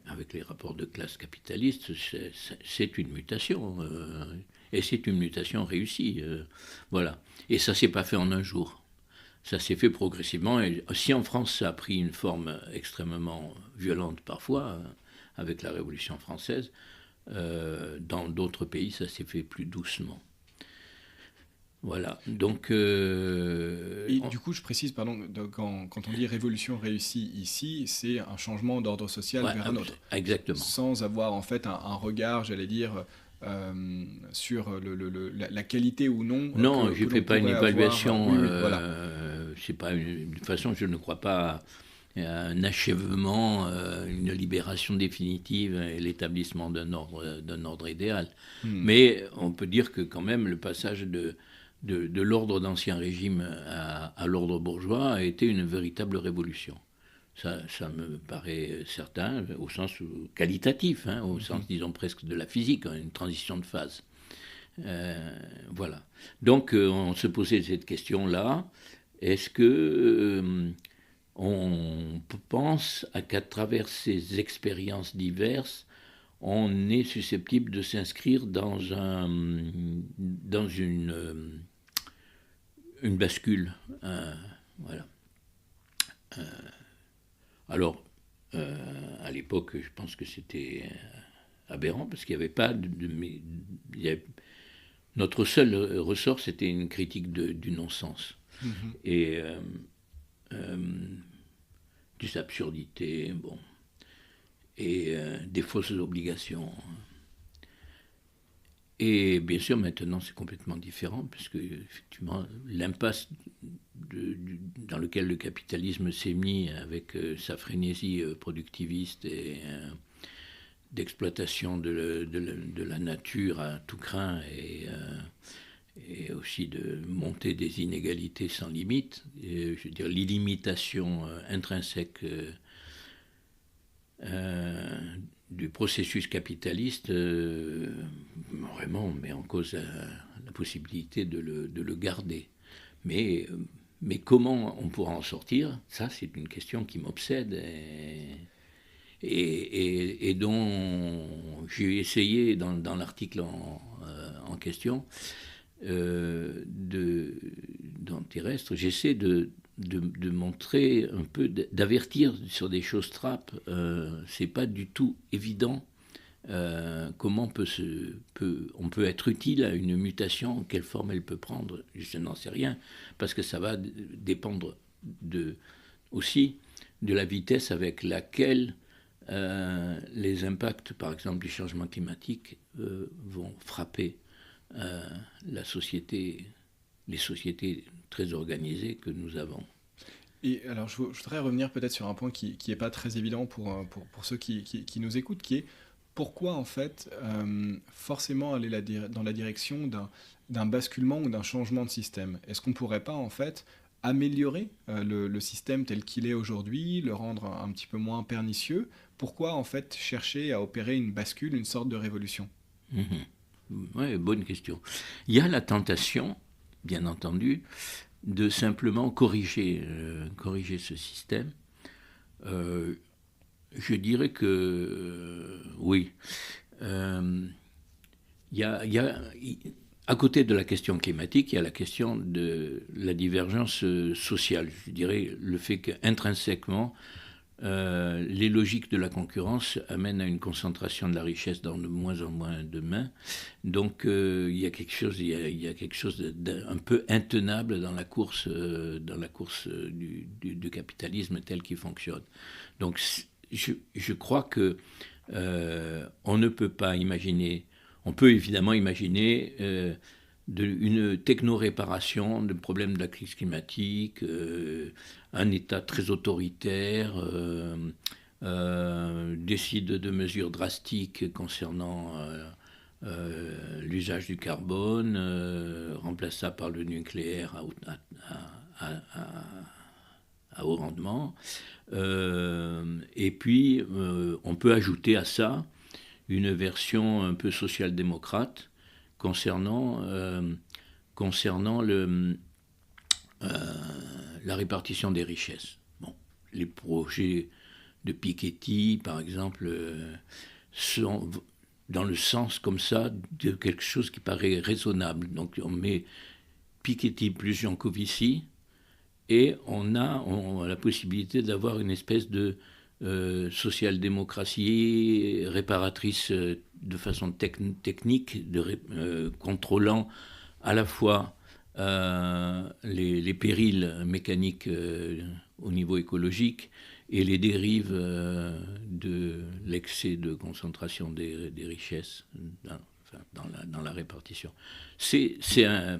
avec les rapports de classe capitalistes, c'est une mutation. Et c'est une mutation réussie. Voilà. Et ça ne s'est pas fait en un jour. Ça s'est fait progressivement. Et si en France, ça a pris une forme extrêmement violente parfois, avec la Révolution française, dans d'autres pays, ça s'est fait plus doucement. Voilà. Donc, Et du coup, je précise, pardon, quand on dit révolution réussie ici, c'est un changement d'ordre social ouais, vers un autre, exactement. sans avoir en fait un regard, j'allais dire, sur la qualité ou non Non, je que ne fais l'on pas une pourrait avoir. évaluation. Oui, oui, voilà. C'est pas de toute façon, je ne crois pas à un achèvement, une libération définitive et l'établissement d'un ordre idéal. Hmm. Mais on peut dire que quand même le passage de l'ordre d'Ancien Régime à l'ordre bourgeois a été une véritable révolution. Ça me paraît certain, au sens qualitatif, hein, au sens, disons, presque de la physique, hein, une transition de phase. Voilà. Donc, on se posait cette question-là. Est-ce que on pense qu'à travers ces expériences diverses, on est susceptible de s'inscrire dans une bascule. Voilà. Alors, à l'époque, je pense que c'était aberrant parce qu'il n'y avait pas notre seul ressort, c'était une critique du non-sens et des absurdités, bon, et des fausses obligations. Et bien sûr, maintenant, c'est complètement différent, puisque, effectivement, l'impasse dans lequel le capitalisme s'est mis avec sa frénésie productiviste et d'exploitation de la nature à tout crin et aussi de monter des inégalités sans limite, et, je veux dire, l'illimitation intrinsèque du processus capitaliste vraiment met en cause la possibilité de le garder. Mais comment on pourra en sortir, ça c'est une question qui m'obsède et dont j'ai essayé dans l'article en question dans Terrestre, j'essaie de montrer un peu, d'avertir sur des choses trappes. C'est pas du tout évident comment on peut être utile à une mutation, quelle forme elle peut prendre, je n'en sais rien, parce que ça va dépendre aussi de la vitesse avec laquelle les impacts, par exemple, du changement climatique vont frapper la société, les sociétés très organisées que nous avons. Et alors, je voudrais revenir peut-être sur un point qui n'est pas très évident pour ceux qui nous écoutent, qui est pourquoi, en fait, forcément aller dans la direction d'un basculement ou d'un changement de système. Est-ce qu'on ne pourrait pas, en fait, améliorer le système tel qu'il est aujourd'hui, le rendre un petit peu moins pernicieux? Pourquoi, en fait, chercher à opérer une bascule, une sorte de révolution? Oui, bonne question. Il y a la tentation, bien entendu, de simplement corriger ce système. Je dirais que oui. À côté de la question climatique, il y a la question de la divergence sociale. Je dirais le fait qu'intrinsèquement, les logiques de la concurrence amènent à une concentration de la richesse dans de moins en moins de mains. Donc il y a quelque chose d'un peu intenable dans la course du capitalisme tel qu'il fonctionne. Donc je crois que on ne peut pas imaginer. On peut évidemment imaginer une techno-réparation du problème de la crise climatique, un État très autoritaire décide de mesures drastiques concernant l'usage du carbone, remplace ça par le nucléaire à haut rendement. Et puis, on peut ajouter à ça une version un peu social-démocrate concernant la répartition des richesses. Bon, les projets de Piketty, par exemple, sont dans le sens comme ça de quelque chose qui paraît raisonnable. Donc on met Piketty plus Jancovici et on a la possibilité d'avoir une espèce de social-démocratie réparatrice de façon technique, contrôlant à la fois les périls mécaniques au niveau écologique et les dérives de l'excès de concentration des richesses dans la répartition. C'est un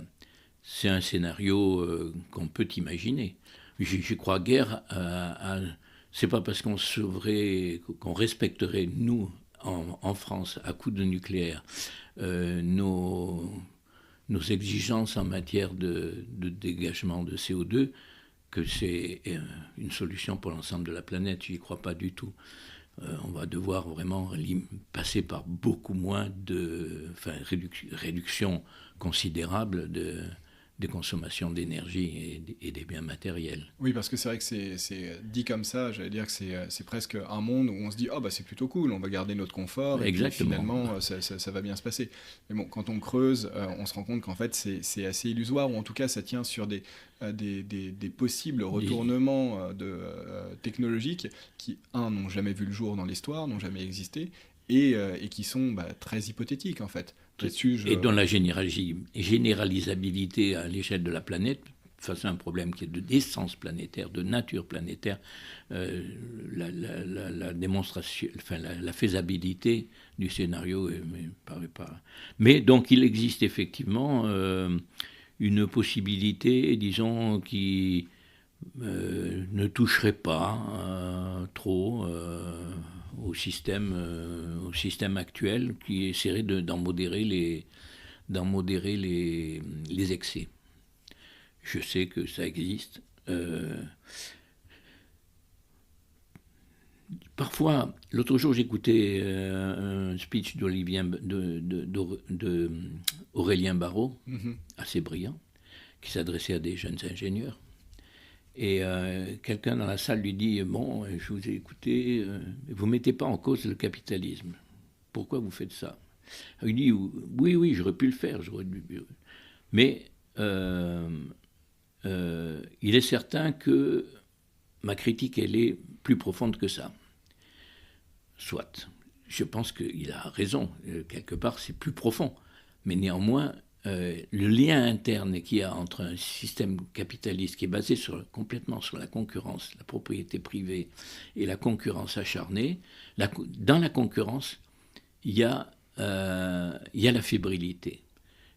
scénario qu'on peut imaginer. Je crois guère c'est pas parce qu'on sauverait, qu'on respecterait, nous, en France, à coup de nucléaire, nos exigences en matière de dégagement de CO2, que c'est une solution pour l'ensemble de la planète. Je n'y crois pas du tout. On va devoir vraiment passer par beaucoup moins réduction considérable des consommations d'énergie et des biens matériels. Oui, parce que c'est vrai que c'est dit comme ça, j'allais dire que c'est presque un monde où on se dit « Ah, bah c'est plutôt cool, on va garder notre confort, et puis finalement, ça va bien se passer. » Mais bon, quand on creuse, on se rend compte qu'en fait, c'est assez illusoire, ou en tout cas, ça tient sur des possibles retournements technologiques qui, n'ont jamais vu le jour dans l'histoire, n'ont jamais existé, et qui sont très hypothétiques, en fait. Et dont la généralisabilité à l'échelle de la planète, face à un problème qui est d'essence planétaire, de nature planétaire, la démonstration, la faisabilité du scénario ne paraît pas. Mais donc il existe effectivement une possibilité, disons, qui ne toucherait pas trop au système actuel, qui essaierait d'en modérer les excès. Je sais que ça existe. Parfois, l'autre jour, j'écoutais un speech d'Aurélien Barraud, assez brillant, qui s'adressait à des jeunes ingénieurs. Et quelqu'un dans la salle lui dit « Bon, je vous ai écouté, vous ne mettez pas en cause le capitalisme. Pourquoi vous faites ça ?» Il dit « Oui, j'aurais pu le faire. Mais il est certain que ma critique, elle est plus profonde que ça. » Soit. Je pense qu'il a raison. Quelque part, c'est plus profond. Mais néanmoins, le lien interne qu'il y a entre un système capitaliste qui est basé complètement sur la concurrence, la propriété privée et la concurrence acharnée, dans la concurrence, il y a la fébrilité.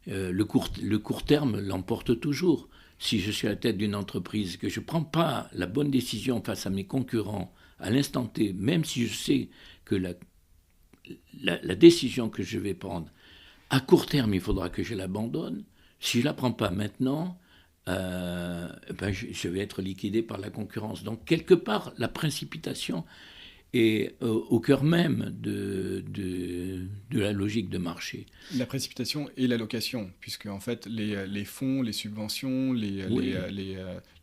Le court terme l'emporte toujours. Si je suis à la tête d'une entreprise, que je ne prends pas la bonne décision face à mes concurrents à l'instant T, même si je sais que la décision que je vais prendre, à court terme, il faudra que je l'abandonne. Si je ne la prends pas maintenant, je vais être liquidé par la concurrence. Donc, quelque part, la précipitation est au cœur même de la logique de marché. La précipitation et l'allocation, puisque en fait, les fonds, les subventions, les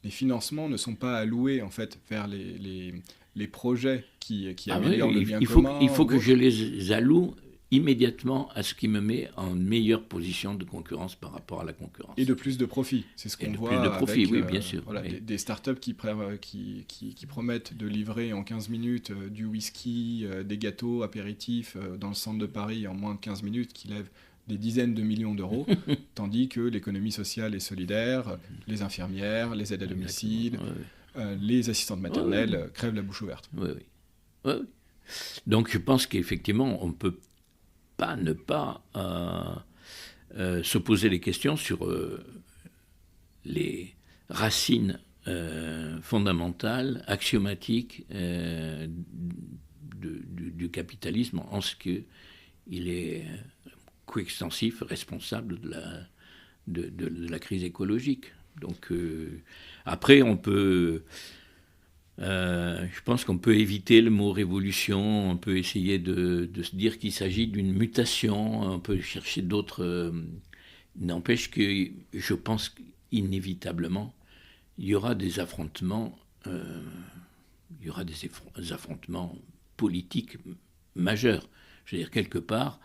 financements ne sont pas alloués en fait, vers les projets qui améliorent le bien commun. Il faut que je les alloue immédiatement à ce qui me met en meilleure position de concurrence par rapport à la concurrence. Et de plus de profit. C'est ce qu'on voit plus de profit, avec oui, bien sûr. Voilà, oui. des startups qui promettent de livrer en 15 minutes du whisky, des gâteaux, apéritifs dans le centre de Paris en moins de 15 minutes, qui lèvent des dizaines de millions d'euros, tandis que l'économie sociale et solidaire, les infirmières, les aides à domicile, les assistantes maternelles crèvent la bouche ouverte. Oui. Donc je pense qu'effectivement, on ne peut pas ne pas se poser des questions sur les racines fondamentales, axiomatiques du capitalisme, en ce qu'il est coextensif, responsable de la crise écologique. Donc après, on peut... je pense qu'on peut éviter le mot révolution, on peut essayer de se dire qu'il s'agit d'une mutation, on peut chercher d'autres... N'empêche que je pense qu'inévitablement, il y aura des affrontements, politiques majeurs. Je veux dire, quelque part,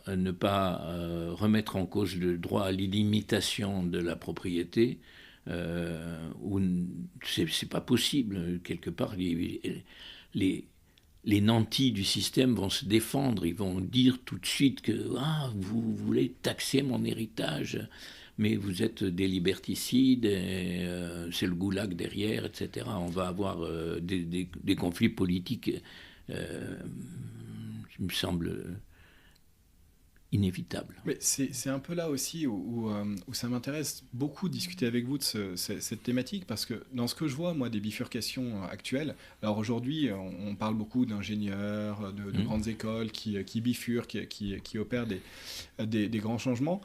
ne pas remettre en cause le droit à l'illimitation de la propriété, où c'est pas possible. Quelque part, les les nantis du système vont se défendre, ils vont dire tout de suite que vous voulez taxer mon héritage, mais vous êtes des liberticides, c'est le goulag derrière, etc. On va avoir des conflits politiques, qui me semble inévitable. Mais c'est un peu là aussi où ça m'intéresse beaucoup de discuter avec vous de cette thématique, parce que dans ce que je vois, moi, des bifurcations actuelles, alors aujourd'hui, on parle beaucoup d'ingénieurs, de grandes écoles qui bifurquent, qui opèrent des grands changements.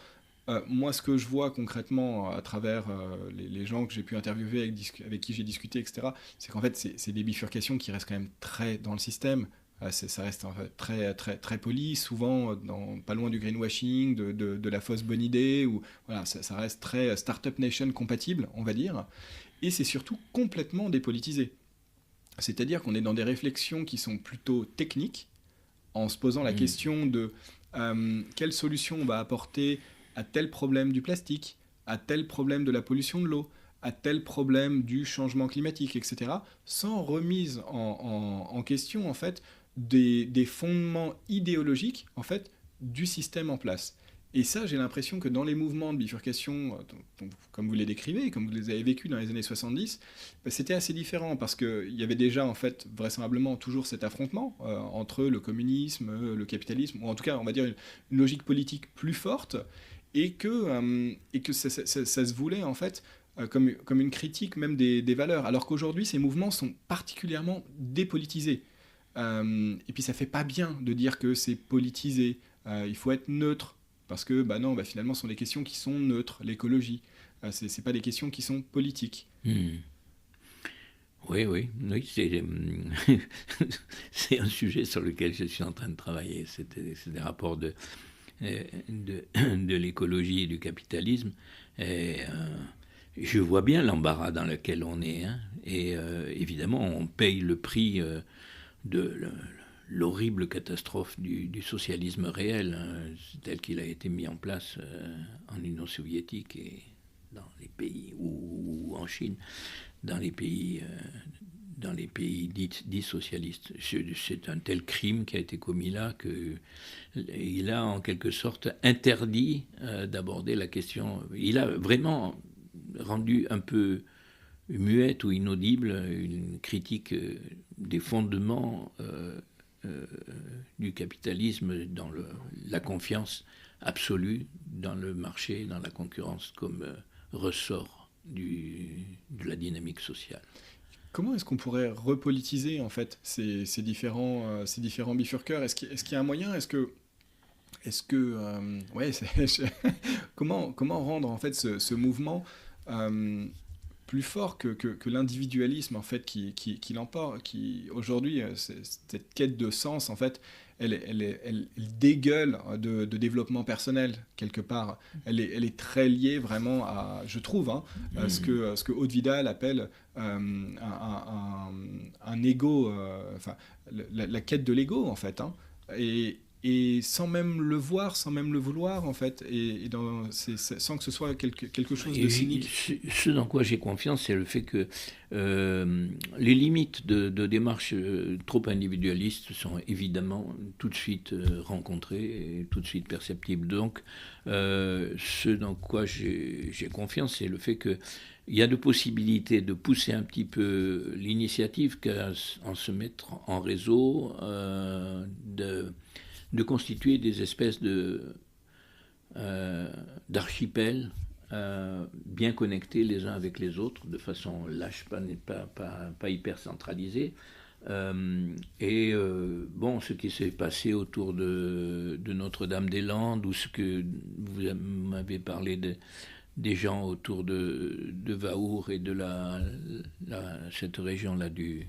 Moi, ce que je vois concrètement à travers les gens que j'ai pu interviewer, avec qui j'ai discuté, etc., c'est qu'en fait, c'est des bifurcations qui restent quand même très dans le système. Ça reste en fait très, très, très poli, souvent pas loin du greenwashing, de la fausse bonne idée, ou voilà, ça reste très Startup Nation compatible, on va dire. Et c'est surtout complètement dépolitisé. C'est-à-dire qu'on est dans des réflexions qui sont plutôt techniques, en se posant la question de quelle solution on va apporter à tel problème du plastique, à tel problème de la pollution de l'eau, à tel problème du changement climatique, etc., sans remise en question, en fait, des fondements idéologiques, en fait, du système en place. Et ça, j'ai l'impression que dans les mouvements de bifurcation, comme vous les décrivez, comme vous les avez vécus dans les années 70, c'était assez différent, parce qu'il y avait déjà, en fait, vraisemblablement toujours cet affrontement entre le communisme, le capitalisme, ou en tout cas, on va dire, une logique politique plus forte, et que ça se voulait, en fait, comme une critique même des valeurs, alors qu'aujourd'hui, ces mouvements sont particulièrement dépolitisés. Et puis ça fait pas bien de dire que c'est politisé. Il faut être neutre, parce que non, finalement, ce sont des questions qui sont neutres. L'écologie, c'est pas des questions qui sont politiques. Oui, c'est un sujet sur lequel je suis en train de travailler. C'est des rapports de l'écologie et du capitalisme. Et, je vois bien l'embarras dans lequel on est. Et évidemment, on paye le prix de l'horrible catastrophe du socialisme réel, tel qu'il a été mis en place en Union soviétique et dans les pays, ou en Chine, dans les pays dits socialistes. C'est un tel crime qui a été commis là qu'il a en quelque sorte interdit d'aborder la question. Il a vraiment rendu un peu muette ou inaudible une critique des fondements du capitalisme dans la confiance absolue dans le marché, dans la concurrence comme ressort de la dynamique sociale. Comment est-ce qu'on pourrait repolitiser en fait ces différents bifurqueurs? Est-ce qu'il y a un moyen? Comment rendre en fait ce mouvement plus fort que l'individualisme en fait qui l'emporte, qui aujourd'hui cette quête de sens en fait elle dégueule de développement personnel quelque part. Elle est très liée vraiment à, je trouve, ce que Aude Vidal appelle un ego, la quête de l'ego en fait, et sans même le voir, sans même le vouloir, en fait, sans que ce soit quelque chose de cynique. Ce dans quoi j'ai confiance, c'est le fait que les limites de démarches trop individualistes sont évidemment tout de suite rencontrées et tout de suite perceptibles. Donc, ce dans quoi j'ai confiance, c'est le fait qu'il y a de possibilités de pousser un petit peu l'initiative en se mettre en réseau, de constituer des espèces d'archipels bien connectés les uns avec les autres, de façon lâche, pas hyper centralisée. Ce qui s'est passé autour de Notre-Dame-des-Landes, ou ce que vous m'avez parlé des gens autour de Vaour et de cette région-là du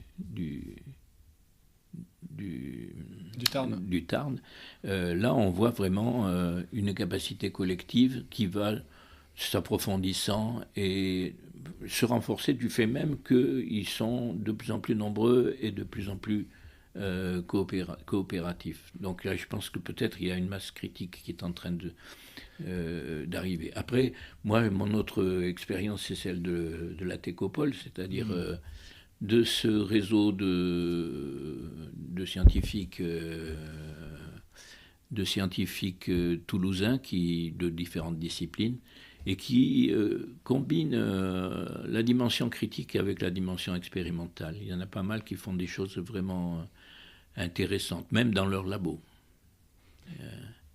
Tarn. Là, on voit vraiment une capacité collective qui va s'approfondissant et se renforcer du fait même qu'ils sont de plus en plus nombreux et de plus en plus coopératifs. Donc là, je pense que peut-être il y a une masse critique qui est en train d'arriver. Après, moi, mon autre expérience, c'est celle de la Técopole, c'est-à-dire de ce réseau de scientifiques, toulousains de différentes disciplines et qui combinent la dimension critique avec la dimension expérimentale. Il y en a pas mal qui font des choses vraiment intéressantes, même dans leur labo.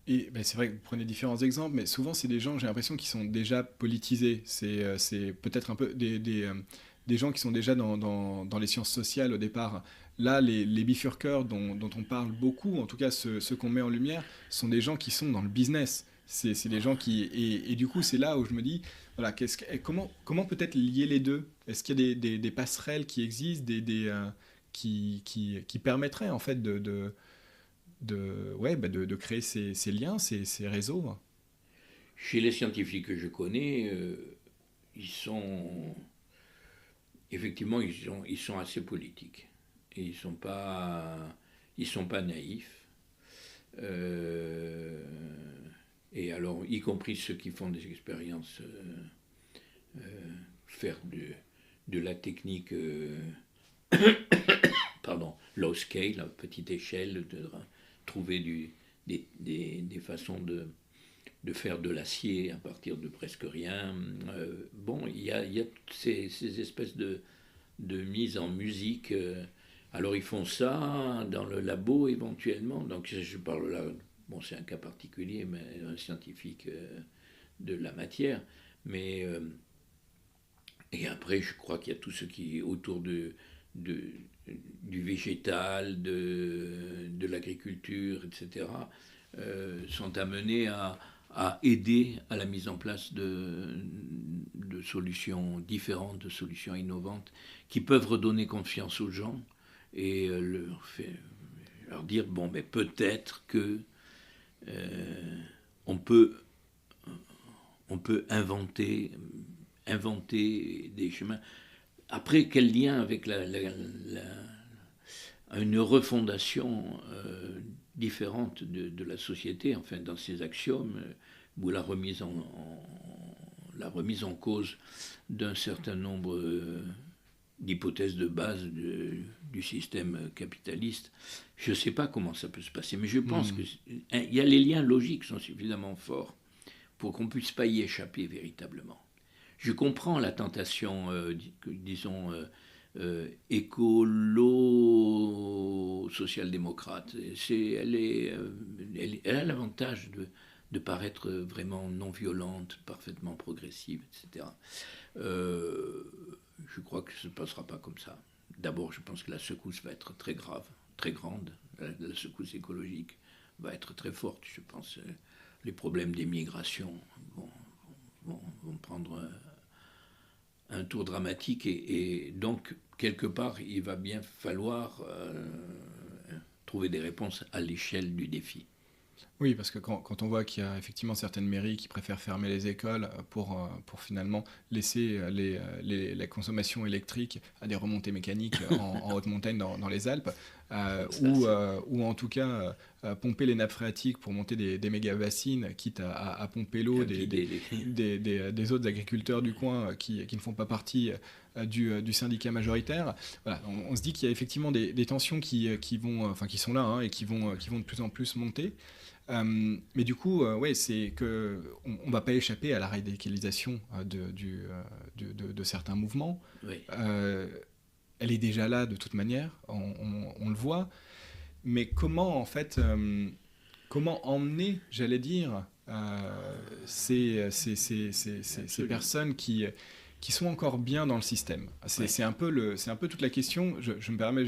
Et ben, c'est vrai que vous prenez différents exemples, mais souvent c'est des gens, j'ai l'impression, qui sont déjà politisés. C'est peut-être un peu des gens qui sont déjà dans les sciences sociales au départ. Là, les bifurqueurs dont on parle beaucoup, en tout cas ceux qu'on met en lumière, sont des gens qui sont dans le business. C'est des gens qui... Et du coup, c'est là où je me dis, voilà, comment peut-être lier les deux? Est-ce qu'il y a des passerelles qui existent, qui permettraient en fait de créer ces liens, ces réseaux? Chez les scientifiques que je connais, ils sont effectivement ils sont assez politiques. Et ils sont pas naïfs. Euh, et alors, y compris ceux qui font des expériences, faire de la technique, pardon, low scale, à petite échelle, trouver des façons de faire de l'acier à partir de presque rien. Bon, il y a toutes ces espèces de mise en musique. Alors ils font ça dans le labo éventuellement. Donc je parle là, bon c'est un cas particulier, mais un scientifique de la matière. Mais et après je crois qu'il y a tout ce qui est autour du végétal, de l'agriculture, etc. Sont amenés à aider à la mise en place de solutions différentes, de solutions innovantes, qui peuvent redonner confiance aux gens et leur dire, bon, mais peut-être que on peut inventer des chemins. Après, quel lien avec une refondation différente de la société, enfin dans ses axiomes, ou la remise en cause d'un certain nombre d'hypothèses de base du système capitaliste. Je ne sais pas comment ça peut se passer, mais je pense que il y a les liens logiques sont suffisamment forts pour qu'on ne puisse pas y échapper véritablement. Je comprends la tentation, disons, écolo-social-démocrate. Elle a l'avantage de paraître vraiment non violente, parfaitement progressive, etc. Je crois que ça ne se passera pas comme ça. D'abord, je pense que la secousse va être très grave, très grande. La secousse écologique va être très forte, je pense. Les problèmes des migrations vont prendre un tour dramatique et donc, quelque part, il va bien falloir trouver des réponses à l'échelle du défi. Oui, parce que quand on voit qu'il y a effectivement certaines mairies qui préfèrent fermer les écoles pour finalement laisser la consommation électrique à des remontées mécaniques en haute montagne dans les Alpes, ou en tout cas pomper les nappes phréatiques pour monter des méga bassines, quitte à pomper l'eau des autres agriculteurs du coin qui ne font pas partie du syndicat majoritaire. Voilà, on se dit qu'il y a effectivement des tensions qui sont là, hein, et qui vont de plus en plus monter. Mais du coup, ouais, c'est que on va pas échapper à la radicalisation de certains mouvements. Oui. Elle est déjà là de toute manière, on le voit. Mais comment en fait, comment emmener, j'allais dire, ces personnes qui sont encore bien dans le système. C'est un peu toute la question. Je me permets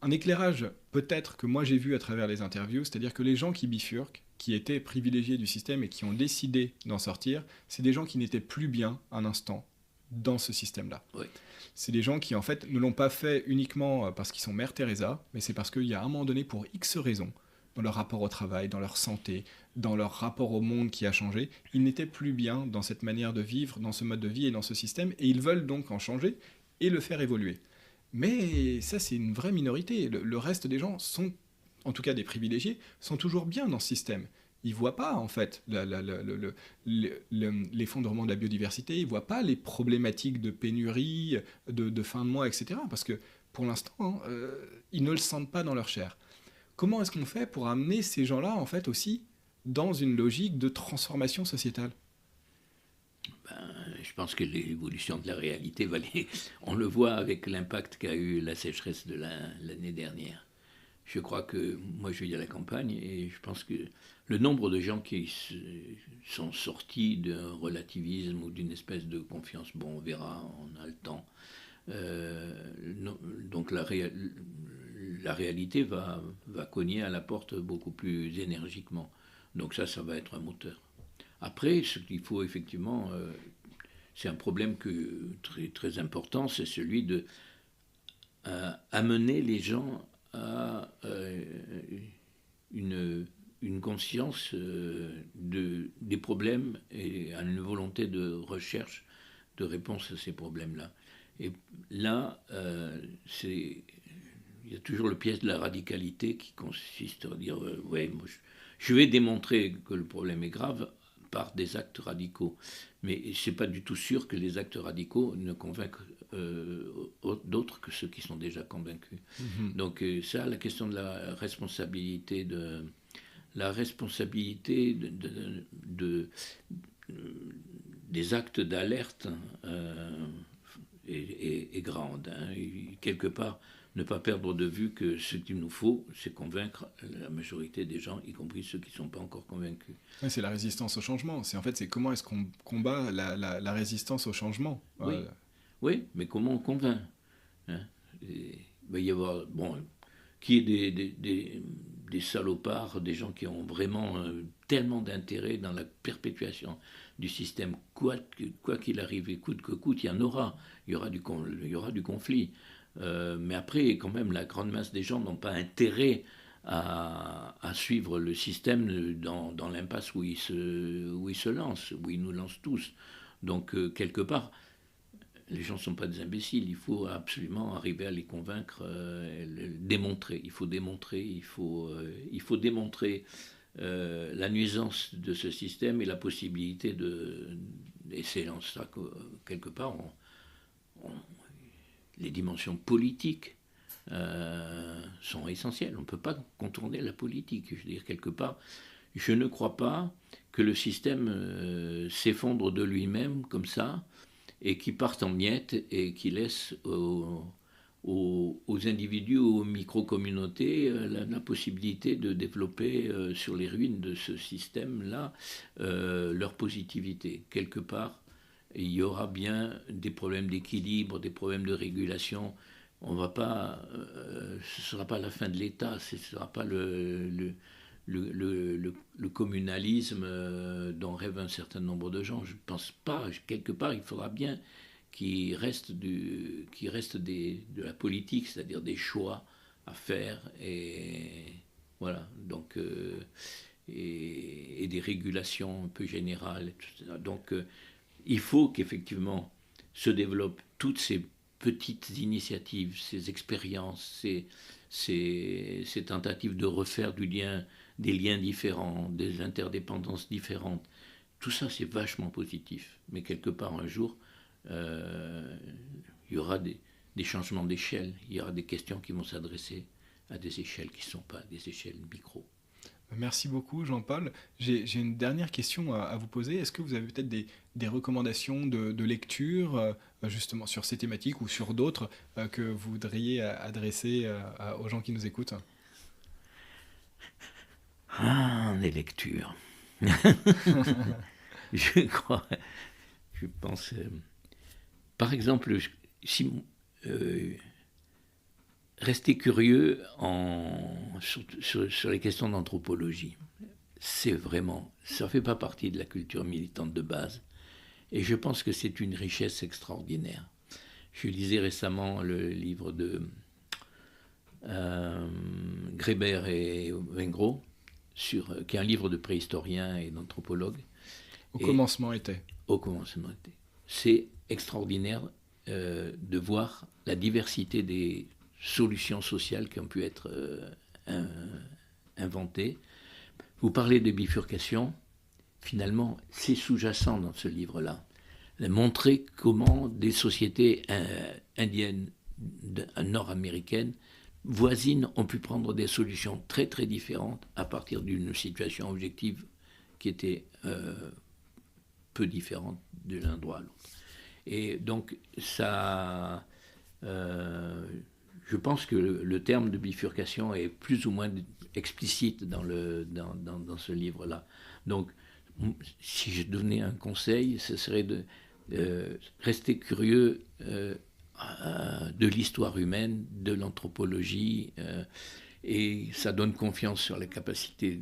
un éclairage peut-être que moi j'ai vu à travers les interviews, c'est-à-dire que les gens qui bifurquent, qui étaient privilégiés du système et qui ont décidé d'en sortir, c'est des gens qui n'étaient plus bien un instant dans ce système-là. Oui. C'est des gens qui en fait ne l'ont pas fait uniquement parce qu'ils sont Mère Teresa, mais c'est parce qu'il y a un moment donné, pour X raisons, dans leur rapport au travail, dans leur santé, dans leur rapport au monde qui a changé, ils n'étaient plus bien dans cette manière de vivre, dans ce mode de vie et dans ce système, et ils veulent donc en changer et le faire évoluer. Mais ça, c'est une vraie minorité. Le reste des gens sont, en tout cas des privilégiés, sont toujours bien dans ce système. ils voient pas en fait l'effondrement de la biodiversité, ils voient pas les problématiques de pénurie, de fin de mois, etc. Parce que pour l'instant, ils ne le sentent pas dans leur chair. Comment est-ce qu'on fait pour amener ces gens-là en fait aussi dans une logique de transformation sociétale? Je pense que l'évolution de la réalité on le voit avec l'impact qu'a eu la sécheresse de l'année dernière. Je crois que moi je vis à la campagne et je pense que le nombre de gens qui sont sortis d'un relativisme ou d'une espèce de confiance, bon on verra, on a le temps. Donc la réalité va cogner à la porte beaucoup plus énergiquement. Donc ça va être un moteur. Après, ce qu'il faut effectivement, c'est un problème très, très important, c'est celui de amener les gens à une conscience des problèmes et à une volonté de recherche de réponse à ces problèmes-là. Et là, il y a toujours le piège de la radicalité qui consiste à dire ouais, moi, je vais démontrer que le problème est grave par des actes radicaux. Mais ce n'est pas du tout sûr que les actes radicaux ne convainquent d'autres que ceux qui sont déjà convaincus. Mm-hmm. Donc ça, la question de la responsabilité des actes d'alerte est grande. Hein. Et quelque part, ne pas perdre de vue que ce qu'il nous faut, c'est convaincre la majorité des gens, y compris ceux qui ne sont pas encore convaincus. Oui, c'est la résistance au changement. C'est comment est-ce qu'on combat la résistance au changement. Oui, oui, mais comment on convainc, hein. Il va y avoir, qui est des salopards, des gens qui ont vraiment tellement d'intérêt dans la perpétuation du système, quoi qu'il arrive, et coûte que coûte, il y en aura. Il y aura du conflit. Mais après, quand même, la grande masse des gens n'ont pas intérêt à suivre le système dans l'impasse où il se lance, où il nous lance tous. Donc, quelque part, les gens ne sont pas des imbéciles. Il faut absolument arriver à les convaincre, démontrer. Il faut démontrer la nuisance de ce système et la possibilité et c'est en ça que, quelque part, les dimensions politiques sont essentielles. On ne peut pas contourner la politique. Je veux dire, quelque part, je ne crois pas que le système s'effondre de lui-même comme ça et qui parte en miettes et qui laisse aux individus, aux micro-communautés, la possibilité de développer sur les ruines de ce système-là leur positivité. Quelque part, il y aura bien des problèmes d'équilibre, des problèmes de régulation. On va pas, ce ne sera pas la fin de l'État, ce ne sera pas le communalisme dont rêvent un certain nombre de gens. Je ne pense pas. Quelque part, il faudra bien qu'il reste de la politique, c'est-à-dire des choix à faire et voilà. Donc et des régulations un peu générales. Etc. Donc il faut qu'effectivement se développent toutes ces petites initiatives, ces expériences, ces tentatives de refaire des liens différents, des interdépendances différentes. Tout ça, c'est vachement positif. Mais quelque part, un jour, il y aura des changements d'échelle. Il y aura des questions qui vont s'adresser à des échelles qui ne sont pas des échelles micro. Merci beaucoup, Jean-Paul. J'ai une dernière question à vous poser. Est-ce que vous avez peut-être des recommandations de lecture, justement, sur ces thématiques ou sur d'autres que vous voudriez adresser aux gens qui nous écoutent? Des lectures. Je pense... par exemple, si... rester curieux sur les questions d'anthropologie. Ça ne fait pas partie de la culture militante de base. Et je pense que c'est une richesse extraordinaire. Je lisais récemment le livre de Grébert et Wengro, qui est un livre de préhistorien et d'anthropologue. Au commencement était. C'est extraordinaire de voir la diversité des solutions sociales qui ont pu être inventées Vous parlez de bifurcation, finalement, c'est sous-jacent dans ce livre-là. Montrer comment des sociétés indiennes, nord-américaines, voisines ont pu prendre des solutions très très différentes à partir d'une situation objective qui était peu différente de l'un endroit à l'autre. Et donc ça, je pense que le terme de bifurcation est plus ou moins explicite dans ce livre-là. Donc si je donnais un conseil, ce serait de rester curieux de l'histoire humaine, de l'anthropologie, et ça donne confiance sur la capacité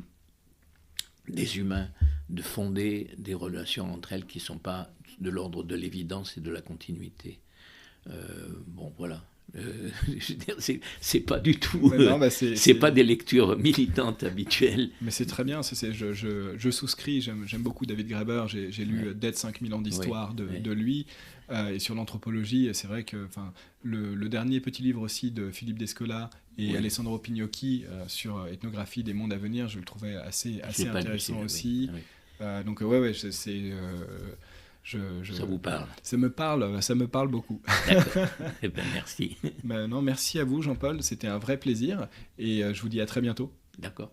des humains de fonder des relations entre elles qui ne sont pas de l'ordre de l'évidence et de la continuité. Bon, voilà. Je veux dire, c'est pas du tout. C'est pas des lectures militantes habituelles. Mais c'est très bien. Je souscris. J'aime beaucoup David Graeber. J'ai lu Dead 5000 ans d'histoire de lui. Et sur l'anthropologie, c'est vrai que le dernier petit livre aussi de Philippe Descola et Alessandro Pignocchi sur ethnographie des mondes à venir, je le trouvais assez intéressant aussi. Donc ça vous parle? Ça me parle beaucoup. D'accord. Eh bien, merci. Non, merci à vous, Jean-Paul. C'était un vrai plaisir. Et je vous dis à très bientôt. D'accord.